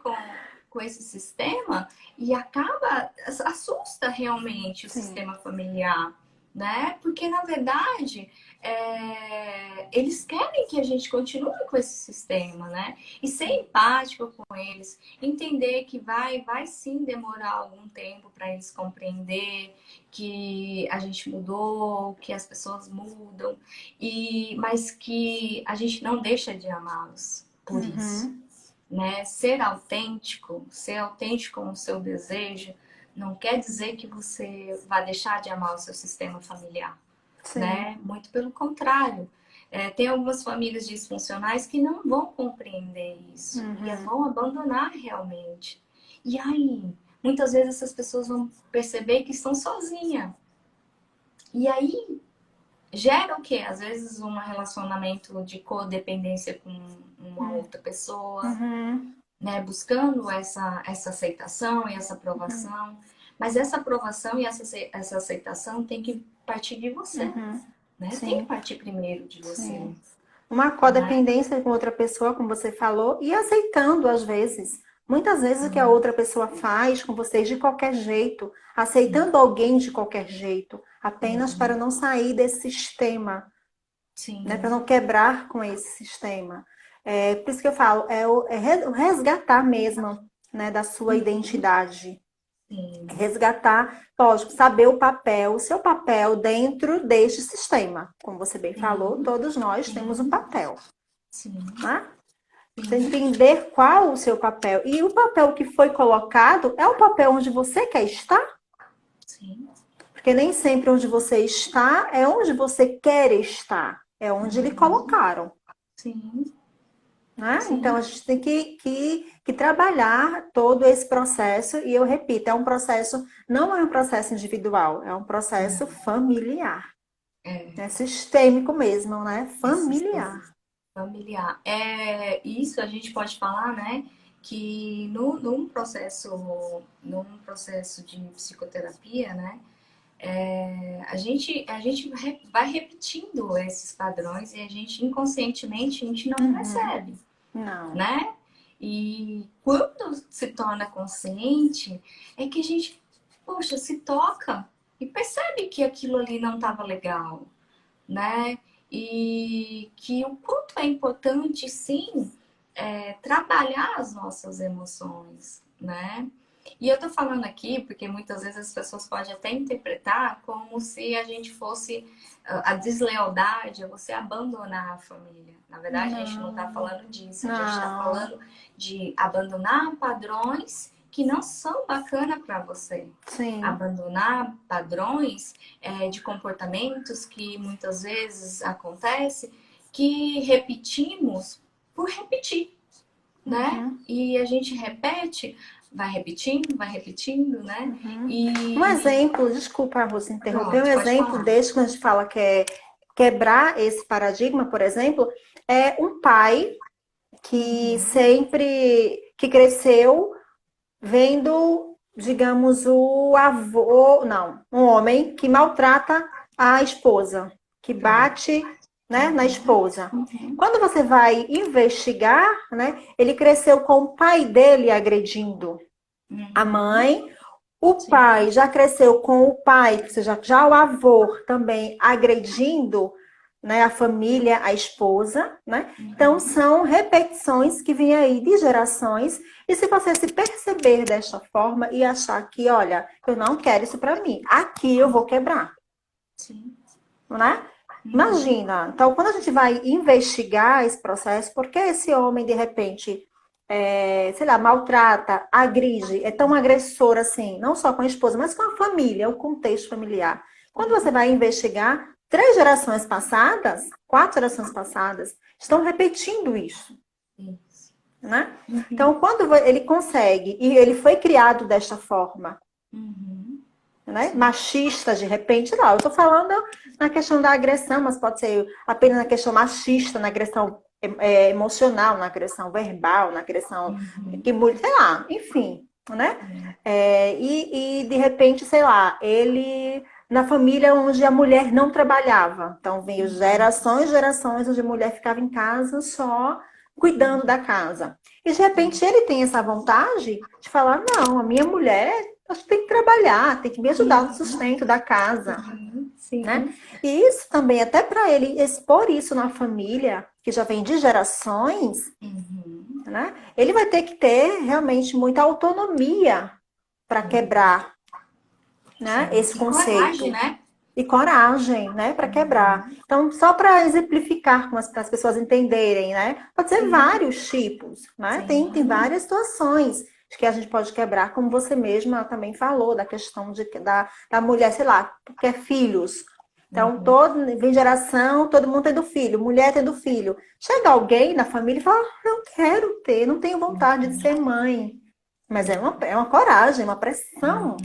com esse sistema e acaba, assusta realmente o Sim. sistema familiar, né? Porque na verdade eles querem que a gente continue com esse sistema, né? E ser empático com eles, entender que vai sim demorar algum tempo para eles compreender que a gente mudou, que as pessoas mudam, mas que a gente não deixa de amá-los por isso, Uhum. né? Ser autêntico com o seu desejo, não quer dizer que você vai deixar de amar o seu sistema familiar, Sim. né? Muito pelo contrário. Tem algumas famílias disfuncionais que não vão compreender isso e Uhum. vão abandonar realmente. E aí, muitas vezes essas pessoas vão perceber que estão sozinhas. E aí gera o quê? Às vezes um relacionamento de codependência com uma outra pessoa, Uhum. né? Buscando essa aceitação e essa Uhum. aprovação. Mas essa aprovação e essa aceitação tem que partir de você, Uhum. né? Tem que Sim. partir primeiro de você, Sim. Uma né? codependência com outra pessoa, como você falou, e aceitando às vezes. Muitas vezes o que a outra pessoa faz com vocês de qualquer jeito, aceitando alguém de qualquer jeito, apenas para não sair desse sistema, né? Para Sim, não quebrar com esse sistema. Por isso que eu falo, o resgatar mesmo, né, da sua identidade. sim, Resgatar, lógico, saber o seu papel dentro deste sistema. Como você bem falou, sim, todos nós temos um sim, papel, sim, né? Você sim, entender qual o seu papel. E o papel que foi colocado é o papel onde você quer estar? sim, Porque nem sempre onde você está é onde você quer estar. É onde lhe colocaram. sim, Né? Então a sim, gente tem que trabalhar todo esse processo, e eu repito, é um processo, não é um processo individual, é um processo não, familiar, é, é sistêmico mesmo, né? esse Familiar. familiar. Isso a gente pode falar, né, que num processo de psicoterapia, né, a gente vai repetindo esses padrões e a gente inconscientemente a gente não Uhum. percebe, Não. né? E quando se torna consciente, é que a gente, poxa, se toca e percebe que aquilo ali não estava legal, né? E que o quanto é importante, sim, trabalhar as nossas emoções, né? E eu tô falando aqui porque muitas vezes as pessoas podem até interpretar como se a gente fosse a deslealdade, é você abandonar a família. Na verdade, a gente não está Não. falando disso, a gente está Não. falando de abandonar padrões que não são bacana para você. Sim. Abandonar padrões de comportamentos que muitas vezes acontece que repetimos por repetir, né? Uhum. E a gente repete, vai repetindo, né? Uhum. Um E exemplo, desculpa, Rússia, interromper, um pronto, pode exemplo falar. desse, quando a gente fala que é quebrar esse paradigma, por exemplo, é um pai que Uhum, sempre que cresceu vendo, digamos, o avô, não, um homem que maltrata a esposa, que tá. bate, né, na Uhum, esposa. uhum, Quando você vai investigar, né, ele cresceu com o pai dele agredindo a uhum, mãe, o sim, pai já cresceu com o pai, ou seja, já o avô também agredindo, né, a família, a esposa, né? Então uhum, são repetições que vêm aí de gerações, e se você se perceber desta forma e achar que, olha, eu não quero isso para mim, aqui eu vou quebrar, sim, né? uhum, Imagina, então quando a gente vai investigar esse processo, por que esse homem de repente sei lá, maltrata, agride, é tão agressor assim, não só com a esposa, mas com a família, o contexto familiar. Quando você vai investigar, 3 gerações passadas, 4 gerações passadas, estão repetindo isso, isso, né? uhum, Então, quando ele consegue, e ele foi criado desta forma, uhum, né? sim, Machista, de repente, não. Eu estou falando na questão da agressão, mas pode ser apenas na questão machista, na agressão emocional, na agressão verbal, na agressão uhum, que, sei lá, enfim, né? é, E de repente, sei lá, ele na família onde a mulher não trabalhava. Então, veio gerações e gerações onde a mulher ficava em casa só cuidando da casa. E, de repente, ele tem essa vontade de falar, não, a minha mulher acho que tem que trabalhar, tem que me ajudar no sustento da casa, Sim. né? E isso também, até para ele expor isso na família, que já vem de gerações, né? Ele vai ter que ter realmente muita autonomia para quebrar, né, esse E conceito. coragem, né? E coragem, né, para quebrar. Então, só para exemplificar, para as pessoas entenderem, né? Pode ser vários tipos, né? Tem várias situações que a gente pode quebrar, como você mesma também falou, da questão da mulher, sei lá, quer filhos. Então, vem geração, todo mundo tendo filho, mulher tendo filho. Chega alguém na família e fala, não quero ter, não tenho vontade de ser mãe. Mas é uma coragem, uma pressão,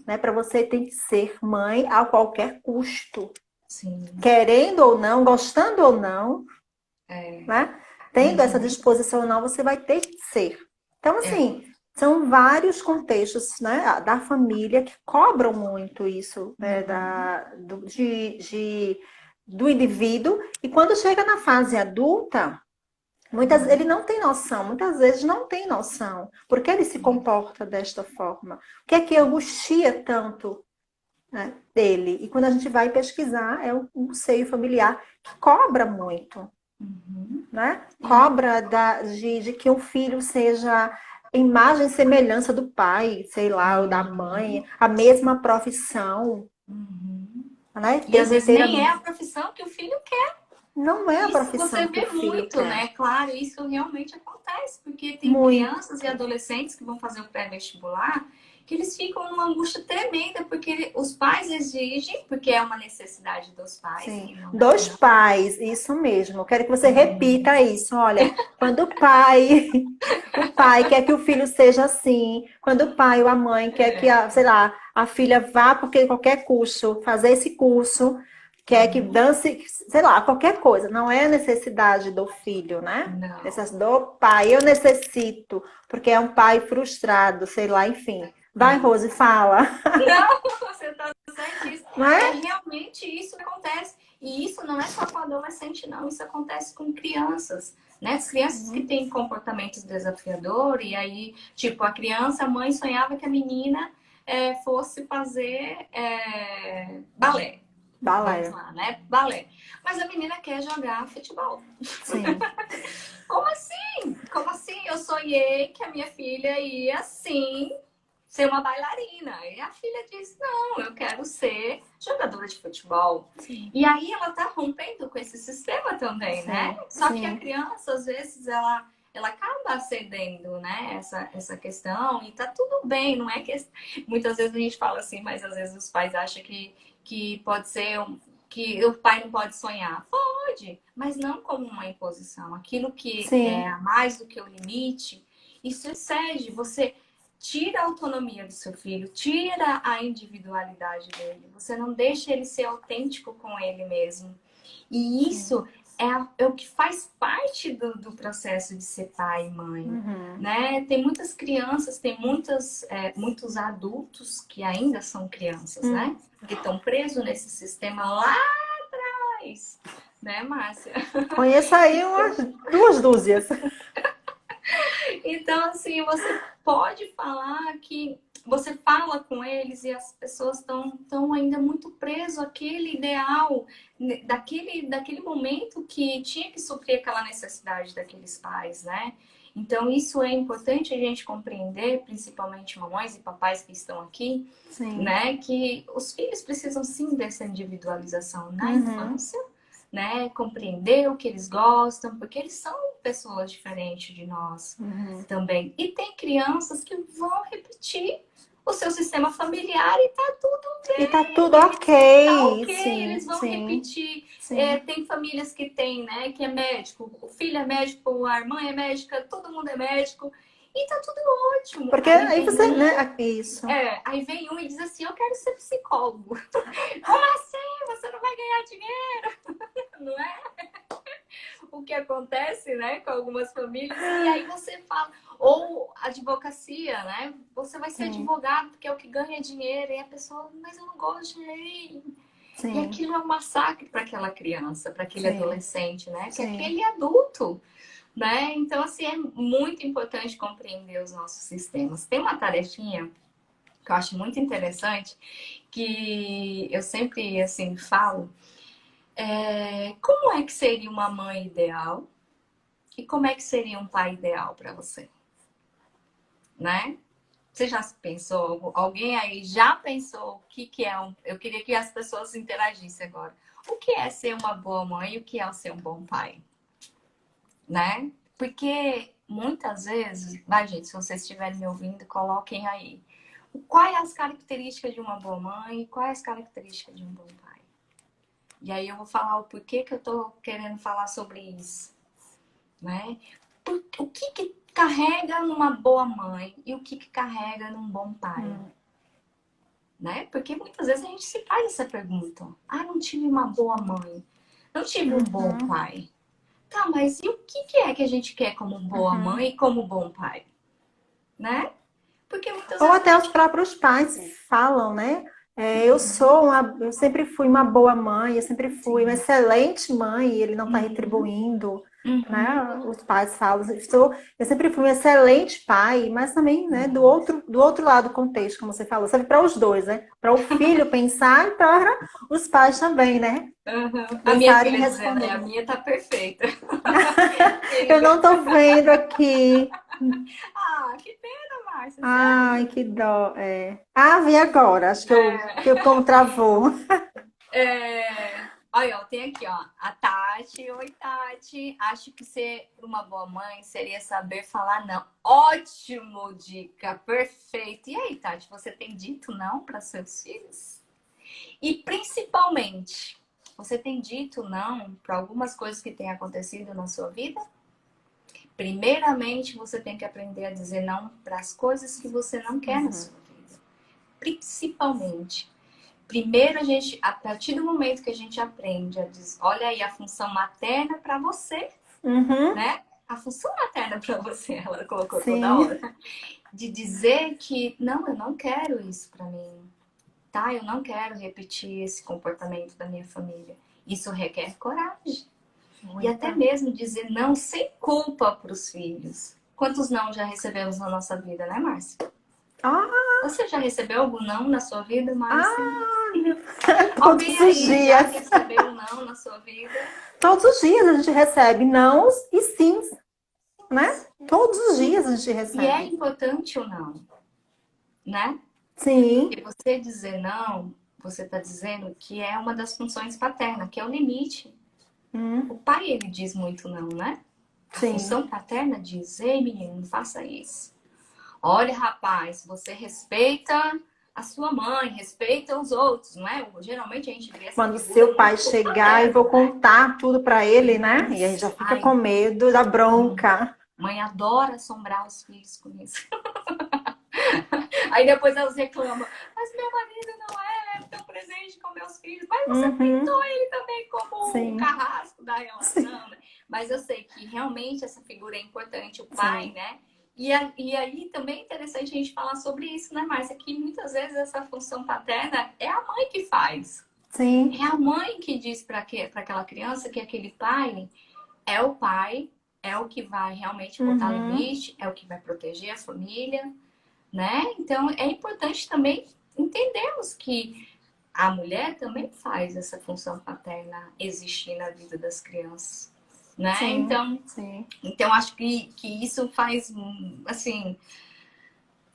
né? Para você tem que ser mãe a qualquer custo. Sim. Querendo ou não, gostando ou não, né? Tendo essa disposição ou não, você vai ter que ser. Então, assim, são vários contextos, né, da família que cobram muito isso, né, do indivíduo. E quando chega na fase adulta, ele não tem noção, muitas vezes não tem noção. Por que ele se comporta desta forma? O que é que angustia tanto, né, dele? E quando a gente vai pesquisar, é um seio familiar que cobra muito, né? Cobra de que um filho seja imagem e semelhança do pai, sei lá, ou da mãe, a mesma profissão, né? E Tem às que vezes ter nem é a profissão que o filho quer. Não é a Isso você profissão que o vê filho muito, quer. né? Claro, isso realmente acontece, porque tem Muito. crianças e adolescentes que vão fazer o pré-vestibular que eles ficam numa angústia tremenda porque os pais exigem, porque é uma necessidade dos pais. Sim. E não da Dos criança. pais, isso mesmo. Eu quero que você repita isso. Olha, quando o pai quer que o filho seja assim, quando o pai ou a mãe quer que sei lá, a filha vá porque qualquer curso, fazer esse curso, quer que dance, sei lá, qualquer coisa. Não é a necessidade do filho, né? Não. Essas do pai, eu necessito, porque é um pai frustrado, sei lá, enfim. Vai, Rose, fala. Não, você tá certíssimo. Não é? É realmente isso que acontece. E isso não é só com adolescente, não. Isso acontece com crianças. Né? As crianças que têm comportamentos desafiadores, e aí, tipo, a mãe sonhava que a menina fosse fazer balé. Vamos Balé. lá, né? Balé. Mas a menina quer jogar futebol. Sim. Como assim? Como assim? Eu sonhei que a minha filha ia, sim, ser uma bailarina. E a filha disse: não, eu quero ser jogadora de futebol. Sim. E aí ela tá rompendo com esse sistema também, Sim, né? Só sim. que a criança, às vezes, ela acaba cedendo, né? Essa questão, e tá tudo bem, não é que. Muitas vezes a gente fala assim, mas às vezes os pais acham que pode ser. Que o pai não pode sonhar. Pode, mas não como uma imposição. Aquilo que Sim. é mais do que o limite, isso excede. Você tira a autonomia do seu filho, tira a individualidade dele. Você não deixa ele ser autêntico com ele mesmo. E isso é o que faz parte do processo de ser pai e mãe. Né? Tem muitas crianças, tem muitos adultos que ainda são crianças, né? Que estão presos nesse sistema lá atrás. Né, Márcia? Conheço aí umas 2 dúzias. Então, assim, você pode falar que você fala com eles e as pessoas estão ainda muito preso àquele ideal, daquele momento que tinha que suprir aquela necessidade daqueles pais, né? Então, isso é importante a gente compreender, principalmente mamães e papais que estão aqui, né? Que os filhos precisam sim dessa individualização na infância, né? Compreender o que eles gostam, porque eles são pessoas diferentes de nós também. E tem crianças que vão repetir o seu sistema familiar e tá tudo bem. E tá tudo ok. Tá ok, sim, eles vão repetir. Sim. Tem famílias que tem, né, que é médico, o filho é médico, a irmã é médica, todo mundo é médico. E tá tudo ótimo. Porque aí você, né? Isso. Aí vem um e diz assim, eu quero ser psicólogo. Como assim? Você não vai ganhar dinheiro? Não é? o que acontece, né, com algumas famílias, e aí você fala, ou advocacia, né? Você vai ser Sim, advogado porque é o que ganha dinheiro, e a pessoa, mas eu não gosto de lei. E sim, aquilo é um massacre para aquela criança, para aquele sim, adolescente, né? Que sim. aquele adulto, né? Então, assim, é muito importante compreender os nossos sistemas. Tem uma tarefinha que eu acho muito interessante, que eu sempre, assim, falo, como é que seria uma mãe ideal e como é que seria um pai ideal para você, né? Você já pensou? Alguém aí já pensou o que que é um... Eu queria que as pessoas interagissem agora. O que é ser uma boa mãe e o que é ser um bom pai, né? Porque muitas vezes, vai gente, se vocês estiverem me ouvindo, coloquem aí. Quais as características de uma boa mãe e quais as características de um bom pai? E aí eu vou falar o porquê que eu tô querendo falar sobre isso, né? O que que carrega numa boa mãe e o que que carrega num bom pai, Hum, né? Porque muitas vezes a gente se faz essa pergunta. Ah, não tive uma boa mãe, não tive um bom uhum, pai. Tá, mas e o que que é que a gente quer como boa uhum. mãe e como bom pai, né? Porque muitas Ou vezes a até os gente... próprios pais falam, né? Eu sempre fui uma boa mãe, eu sempre fui uma Sim. excelente mãe, e ele não está Uhum, retribuindo, uhum, né? Os pais falam, eu sempre fui um excelente pai, mas também, né, uhum, do outro lado do contexto, como você falou, serve para os dois, né? Para o filho pensar e para os pais também, né? uhum. A minha Pensarem e filha dizendo, a responder. minha tá perfeita. Eu Diga. não estou vendo aqui. Ah, que pena, Márcia, Ai, sério. que dó. É. Ah, vi agora. Acho que eu como travou. Olha, ó, tem aqui, ó, a Tati. Oi, Tati. Acho que ser uma boa mãe seria saber falar não. Ótimo, dica, perfeito. E aí, Tati, você tem dito não para seus filhos? E principalmente, você tem dito não para algumas coisas que têm acontecido na sua vida? Primeiramente, você tem que aprender a dizer não para as coisas que você não quer na Uhum. sua vida. Principalmente. Primeiro, a partir do momento que a gente aprende a dizer, olha aí a função materna para você, Uhum. né? A função materna para você, ela colocou toda Sim. hora. De dizer que, não, eu não quero isso para mim, tá? Eu não quero repetir esse comportamento da minha família. Isso requer coragem. E até Muita. mesmo dizer não sem culpa para os filhos. Quantos não já recebemos na nossa vida, né, Márcia? Ah, Você já recebeu algum não na sua vida, Márcia? meu... Alguém Todos os aí já dias. recebeu um não na sua vida? Todos os dias a gente recebe nãos e sims, né? Todos os dias a gente E é recebe. importante ou não, né? Sim. Porque você dizer não, você está dizendo que é uma das funções paternas, que é o limite. O Hum, pai, ele diz muito não, né? A sim. função paterna diz, ei menino, não faça isso. Olha, rapaz, você respeita a sua mãe, respeita os outros, não é? Geralmente a gente vê essa Quando figura seu pai muito chegar e vou paterna, né? contar tudo para ele, né? E a gente já Isso. fica Ai, com medo da sim. bronca. Mãe adora assombrar os filhos com isso. Aí depois elas reclamam, mas meu marido não é tão presente com meus filhos, mas você pintou Uhum. ele também como o Sim. carrasco da Sim. relação, né? Mas eu sei que realmente essa figura é importante, o pai, Sim. né? E aí também é interessante a gente falar sobre isso, né, Márcia? Que muitas vezes essa função paterna é a mãe que faz. É Sim. a mãe que diz para aquela criança que aquele pai, é o que vai realmente botar Uhum. limite, é o que vai proteger a família, né? Então é importante também entendermos que a mulher também faz essa função paterna existir na vida das crianças, né? Sim. Então, Sim. então acho que isso faz assim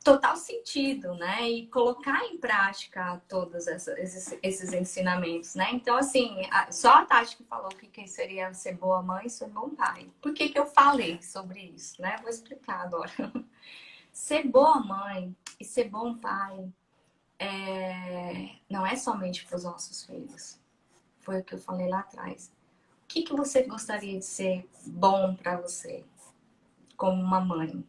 total sentido, né? E colocar em prática todos esses ensinamentos, né? Então, assim, só a Tati que falou que seria ser boa mãe e ser bom pai. Por que que eu falei sobre isso, né? Vou explicar agora. Ser boa mãe e ser bom pai não é somente para os nossos filhos. Foi o que eu falei lá atrás. O que que você gostaria de ser bom para você, como uma mãe?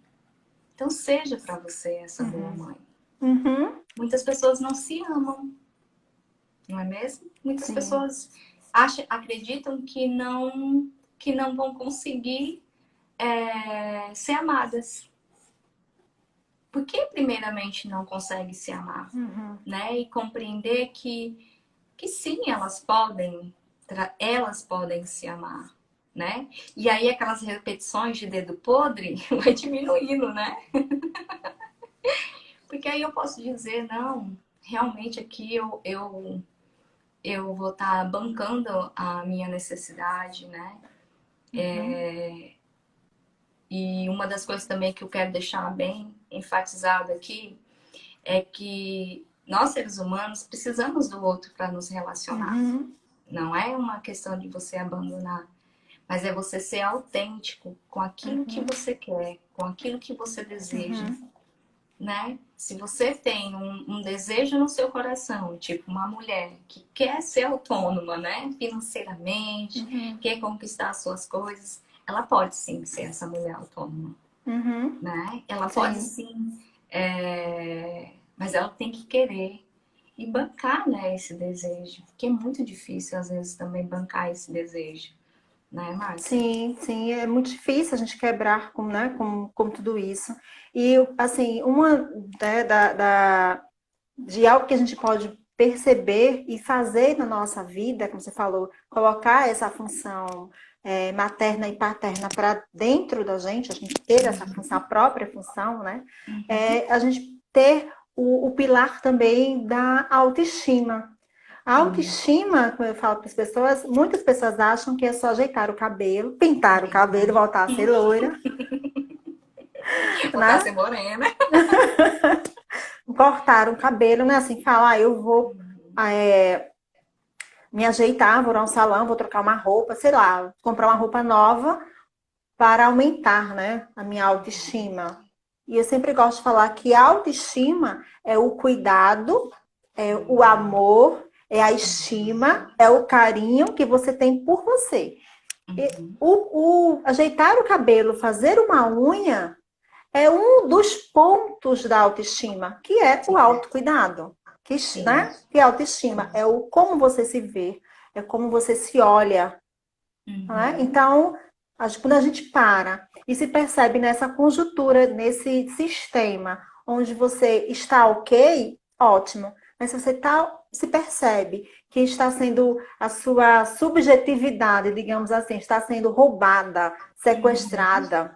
Então, seja para você essa boa Uhum. mãe. Uhum. Muitas pessoas não se amam, não é mesmo? Muitas Sim. pessoas acreditam que não vão conseguir ser amadas. Porque, primeiramente, não conseguem se amar, né? E compreender que sim, elas podem se amar, né? E aí aquelas repetições de dedo podre vai diminuindo, né? Porque aí eu posso dizer, não, realmente aqui eu vou estar bancando a minha necessidade, né? E uma das coisas também que eu quero deixar bem enfatizado aqui é que nós, seres humanos, precisamos do outro para nos relacionar. Não é uma questão de você abandonar, mas é você ser autêntico com aquilo que você quer, com aquilo que você deseja, né? Se você tem um desejo no seu coração, tipo uma mulher que quer ser autônoma, né? Financeiramente, quer conquistar as suas coisas, ela pode sim ser essa mulher autônoma, né? Ela pode sim, mas ela tem que querer e bancar, né, esse desejo, porque é muito difícil às vezes também bancar esse desejo, né, Márcia? Sim, sim, é muito difícil a gente quebrar com, né, com tudo isso. E, assim, uma de algo que a gente pode perceber e fazer na nossa vida, como você falou, colocar essa função materna e paterna para dentro da gente, a gente ter essa função, a própria função, né? É a gente ter o pilar também da autoestima. A autoestima, como eu falo para as pessoas, muitas pessoas acham que é só ajeitar o cabelo, pintar o cabelo, voltar a ser loira, Voltar a né? ser morena. Cortar o cabelo, né? Assim, falar, eu vou me ajeitar, vou a um salão, vou trocar uma roupa, sei lá, comprar uma roupa nova para aumentar, né, a minha autoestima. E eu sempre gosto de falar que a autoestima é o cuidado, é o amor, é a estima, é o carinho que você tem por você. E o ajeitar o cabelo, fazer uma unha, é um dos pontos da autoestima, que é o autocuidado. Que, né? Que a autoestima é o como você se vê, é como você se olha. Né? Então, quando a gente para e se percebe nessa conjuntura, nesse sistema, onde você está ok, ótimo. Mas se você se percebe que está sendo a sua subjetividade, digamos assim, está sendo roubada, sequestrada,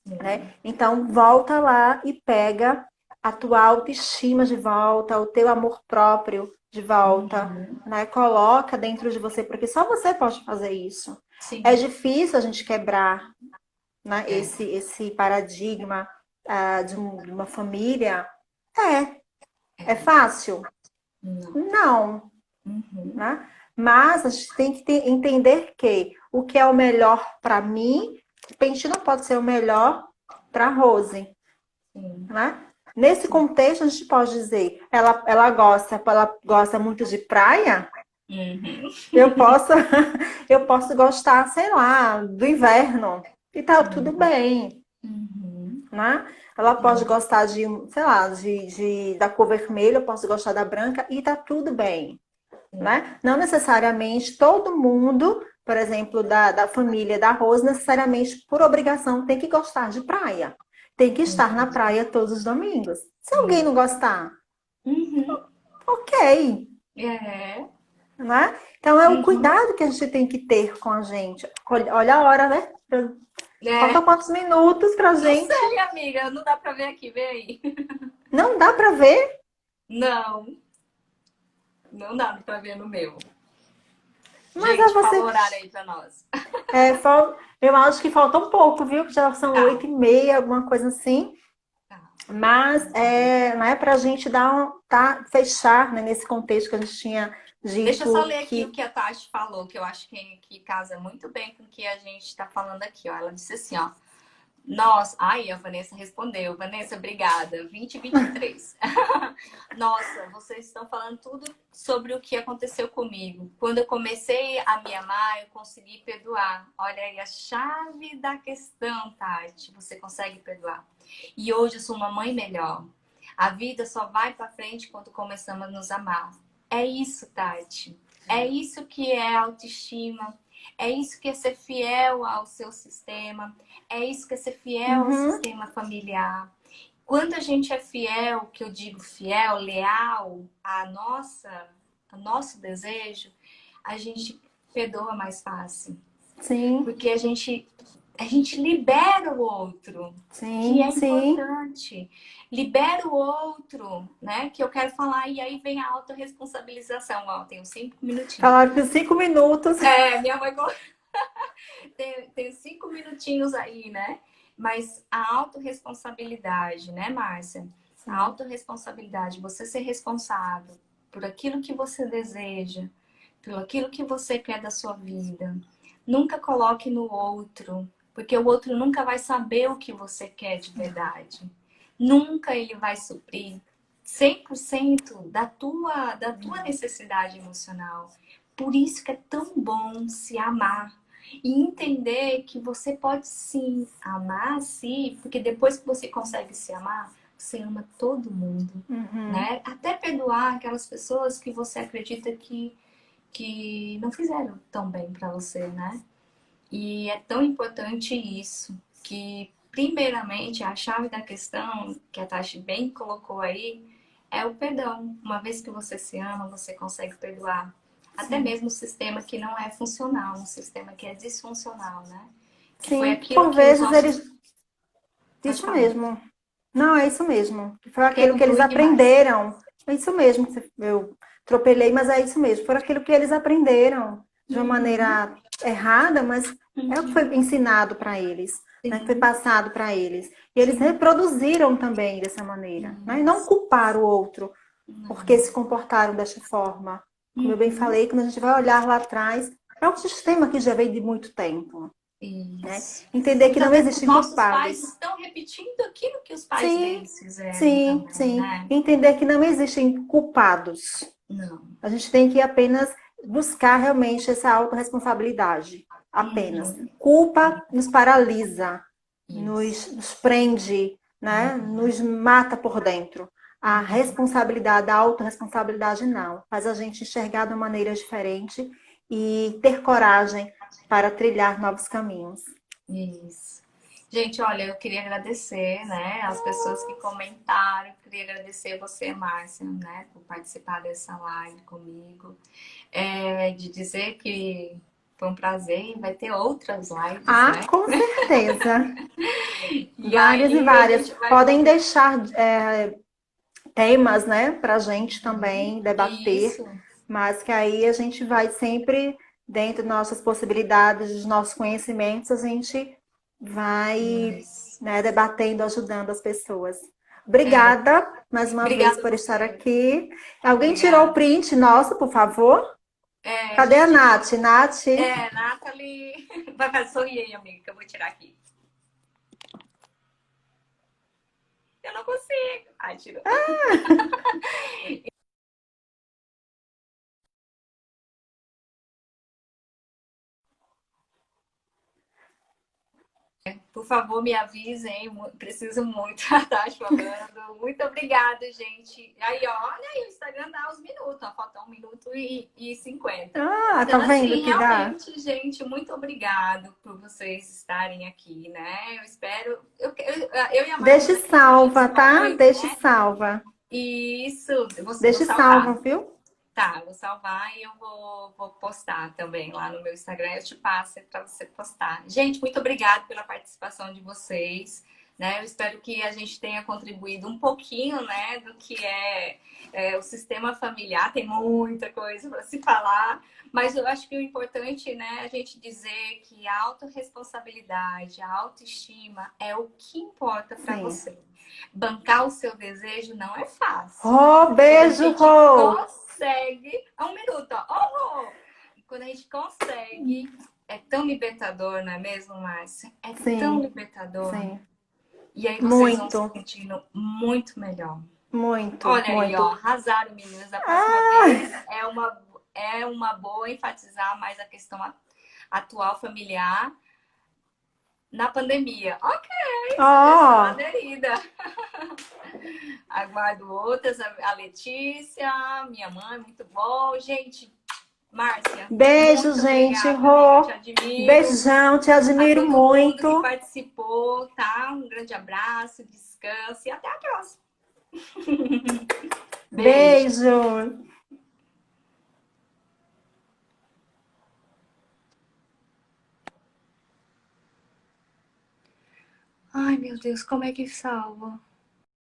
né? Então, volta lá e pega a tua autoestima de volta, o teu amor próprio de volta, né? Coloca dentro de você, porque só você pode fazer isso. Sim. É difícil a gente quebrar, né, esse paradigma de uma família. É fácil? Não, né? Mas a gente tem que entender que o que é o melhor para mim, de repente não pode ser o melhor para Rose, né? Nesse contexto, a gente pode dizer, ela gosta muito de praia, eu posso, eu posso gostar, sei lá, do inverno, e tá tudo bem, né? Ela pode gostar de, sei lá, da cor vermelha, eu posso gostar da branca, e tá tudo bem, né? Não necessariamente todo mundo, por exemplo, da família da Rose, necessariamente por obrigação tem que gostar de praia. Tem que estar na praia todos os domingos. Se alguém não gostar, ok, É. né? Então é o cuidado que a gente tem que ter com a gente. Olha a hora, né? Faltam quantos minutos pra gente? Não sei, amiga, não dá pra ver aqui, vê aí. Não dá pra ver? Não, não dá pra ver no meu. Mas Gente, você. fala o horário aí pra nós. Eu acho que falta um pouco, viu? Que já são 8h30, alguma coisa assim. Mas não é para a gente fechar, né, nesse contexto que a gente tinha dito. Deixa eu só ler aqui o que a Tati falou, que eu acho que casa muito bem com o que a gente está falando aqui. Ó. Ela disse assim, ó. Nossa, a Vanessa respondeu. Vanessa, obrigada. 2023. Nossa, vocês estão falando tudo sobre o que aconteceu comigo. Quando eu comecei a me amar, eu consegui perdoar. Olha aí a chave da questão, Tati. Você consegue perdoar. E hoje eu sou uma mãe melhor. A vida só vai para frente quando começamos a nos amar. É isso, Tati. É isso que é autoestima. É isso que é ser fiel ao seu sistema, é isso que é ser fiel ao Uhum. sistema familiar. Quando a gente é fiel, que eu digo fiel, leal ao nosso desejo, a gente perdoa mais fácil. Sim, Porque a gente libera o outro, que é sim, sim. importante. Libera o outro, né? Que eu quero falar, e aí vem a autorresponsabilização. Ó, tenho 5 minutinhos. Falaram que 5 minutos. Minha mãe tem 5 minutinhos aí, né? Mas a autorresponsabilidade, né, Márcia? A Sim, autorresponsabilidade, você ser responsável por aquilo que você deseja, por aquilo que você quer da sua vida. Nunca coloque no outro, porque o outro nunca vai saber o que você quer de verdade. Nunca ele vai suprir 100% da tua necessidade emocional. Por isso que é tão bom se amar e entender que você pode sim amar a si, porque depois que você consegue se amar, você ama todo mundo, uhum, né? Até perdoar aquelas pessoas que você acredita que não fizeram tão bem para você, né? E é tão importante isso, que primeiramente a chave da questão, que a Tati bem colocou aí, é o perdão. Uma vez que você se ama, você consegue perdoar. Até sim. mesmo um sistema que não é funcional, um sistema que é disfuncional, né? Que foi Sim, aquilo por que os vezes nossos... eles. Pode Isso falar. mesmo. Não, é isso mesmo. Foi Quer aquilo que eles concluir, Márcia? aprenderam. É isso mesmo. Eu tropelei, mas é isso mesmo. Foi aquilo que eles aprenderam de uma Uhum, maneira errada, mas é o que foi uhum. ensinado para eles, né? Que foi Sim, passado para eles. E eles sim. reproduziram também dessa maneira, né? E não Isso. culpar o outro porque Não. se comportaram desta forma. Como eu bem Uhum. falei, quando a gente vai olhar lá atrás, é um sistema que já veio de muito tempo, né? Isso. Entender que Muitas não vezes os existem nossos pais culpados. estão repetindo aquilo que os pais Sim, deles fizeram sim, também, sim. né? Entender que não existem culpados. Não. A gente tem que apenas buscar realmente essa autorresponsabilidade. Apenas. Uhum. Culpa nos paralisa, Isso. nos prende, né? Uhum. Nos mata por dentro. A Uhum. responsabilidade, a autorresponsabilidade não. Faz a gente enxergar de uma maneira diferente e ter coragem para trilhar novos caminhos. Isso. Gente, olha, eu queria agradecer, né, as pessoas que comentaram, queria agradecer você, Márcia, né, por participar dessa live comigo, de dizer que foi um prazer e vai ter outras lives, Ah, né? com certeza. E Várias e aí a várias. gente vai Podem poder. deixar temas, né, para a gente Uhum. também debater, Isso, mas que aí a gente vai sempre, dentro das nossas possibilidades, dos nossos conhecimentos, a gente vai, isso. né, debatendo, ajudando as pessoas. É, Obrigada mais uma vez obrigada a por estar você. aqui. Alguém tirou o Obrigada. print nosso, por favor? A Cadê a gente. Nath? Nath? Nathalie. Vai fazer sorrir aí, amiga, que eu vou tirar aqui. Eu não consigo. Ai, tirou. Por favor, me avisem. Preciso muito. A Tati falando. Muito obrigada, gente. Aí, ó, olha aí, o Instagram dá os minutos. Ó, falta 1 minuto e 50. Ah, tá Então, vendo assim, que dá? realmente, gente, muito obrigado por vocês estarem aqui, né? Eu espero. Eu e a Márcia Deixe já queríamos salva, tá? muito, Deixe né? salva. E isso, vou Deixe salva, salvar. viu? Tá, vou salvar e eu vou postar também lá no meu Instagram. Eu te passo para você postar. Gente, muito obrigada pela participação de vocês. Né? Eu espero que a gente tenha contribuído um pouquinho, né, do que é o sistema familiar. Tem muita coisa para se falar, mas eu acho que o importante, né, a gente dizer que a autorresponsabilidade, a autoestima é o que importa para Sim. você. Bancar o seu desejo não é fácil. Rô, Quando a beijo, gente Rô. consegue. 1 minuto, ó. Oh, quando a gente consegue, é tão libertador, não é mesmo, Márcia? É tão Sim, libertador. sim. E aí vocês vão se Muito, sentindo muito melhor. muito, Olha aí, ó, muito. arrasaram, meninas. Da próxima Ah, vez é uma boa enfatizar mais a questão atual familiar na pandemia. Ok, sugestão ó, aderida. Aguardo outras. A Letícia, minha mãe, muito bom. Gente, Márcia, Beijo, muito gente. obrigada, Rô. amiga, te admiro. Beijão, te admiro A todo mundo muito. que participou, tá? Um grande abraço, descanse e até a próxima. Beijo. Beijo. Ai, meu Deus, como é que salva?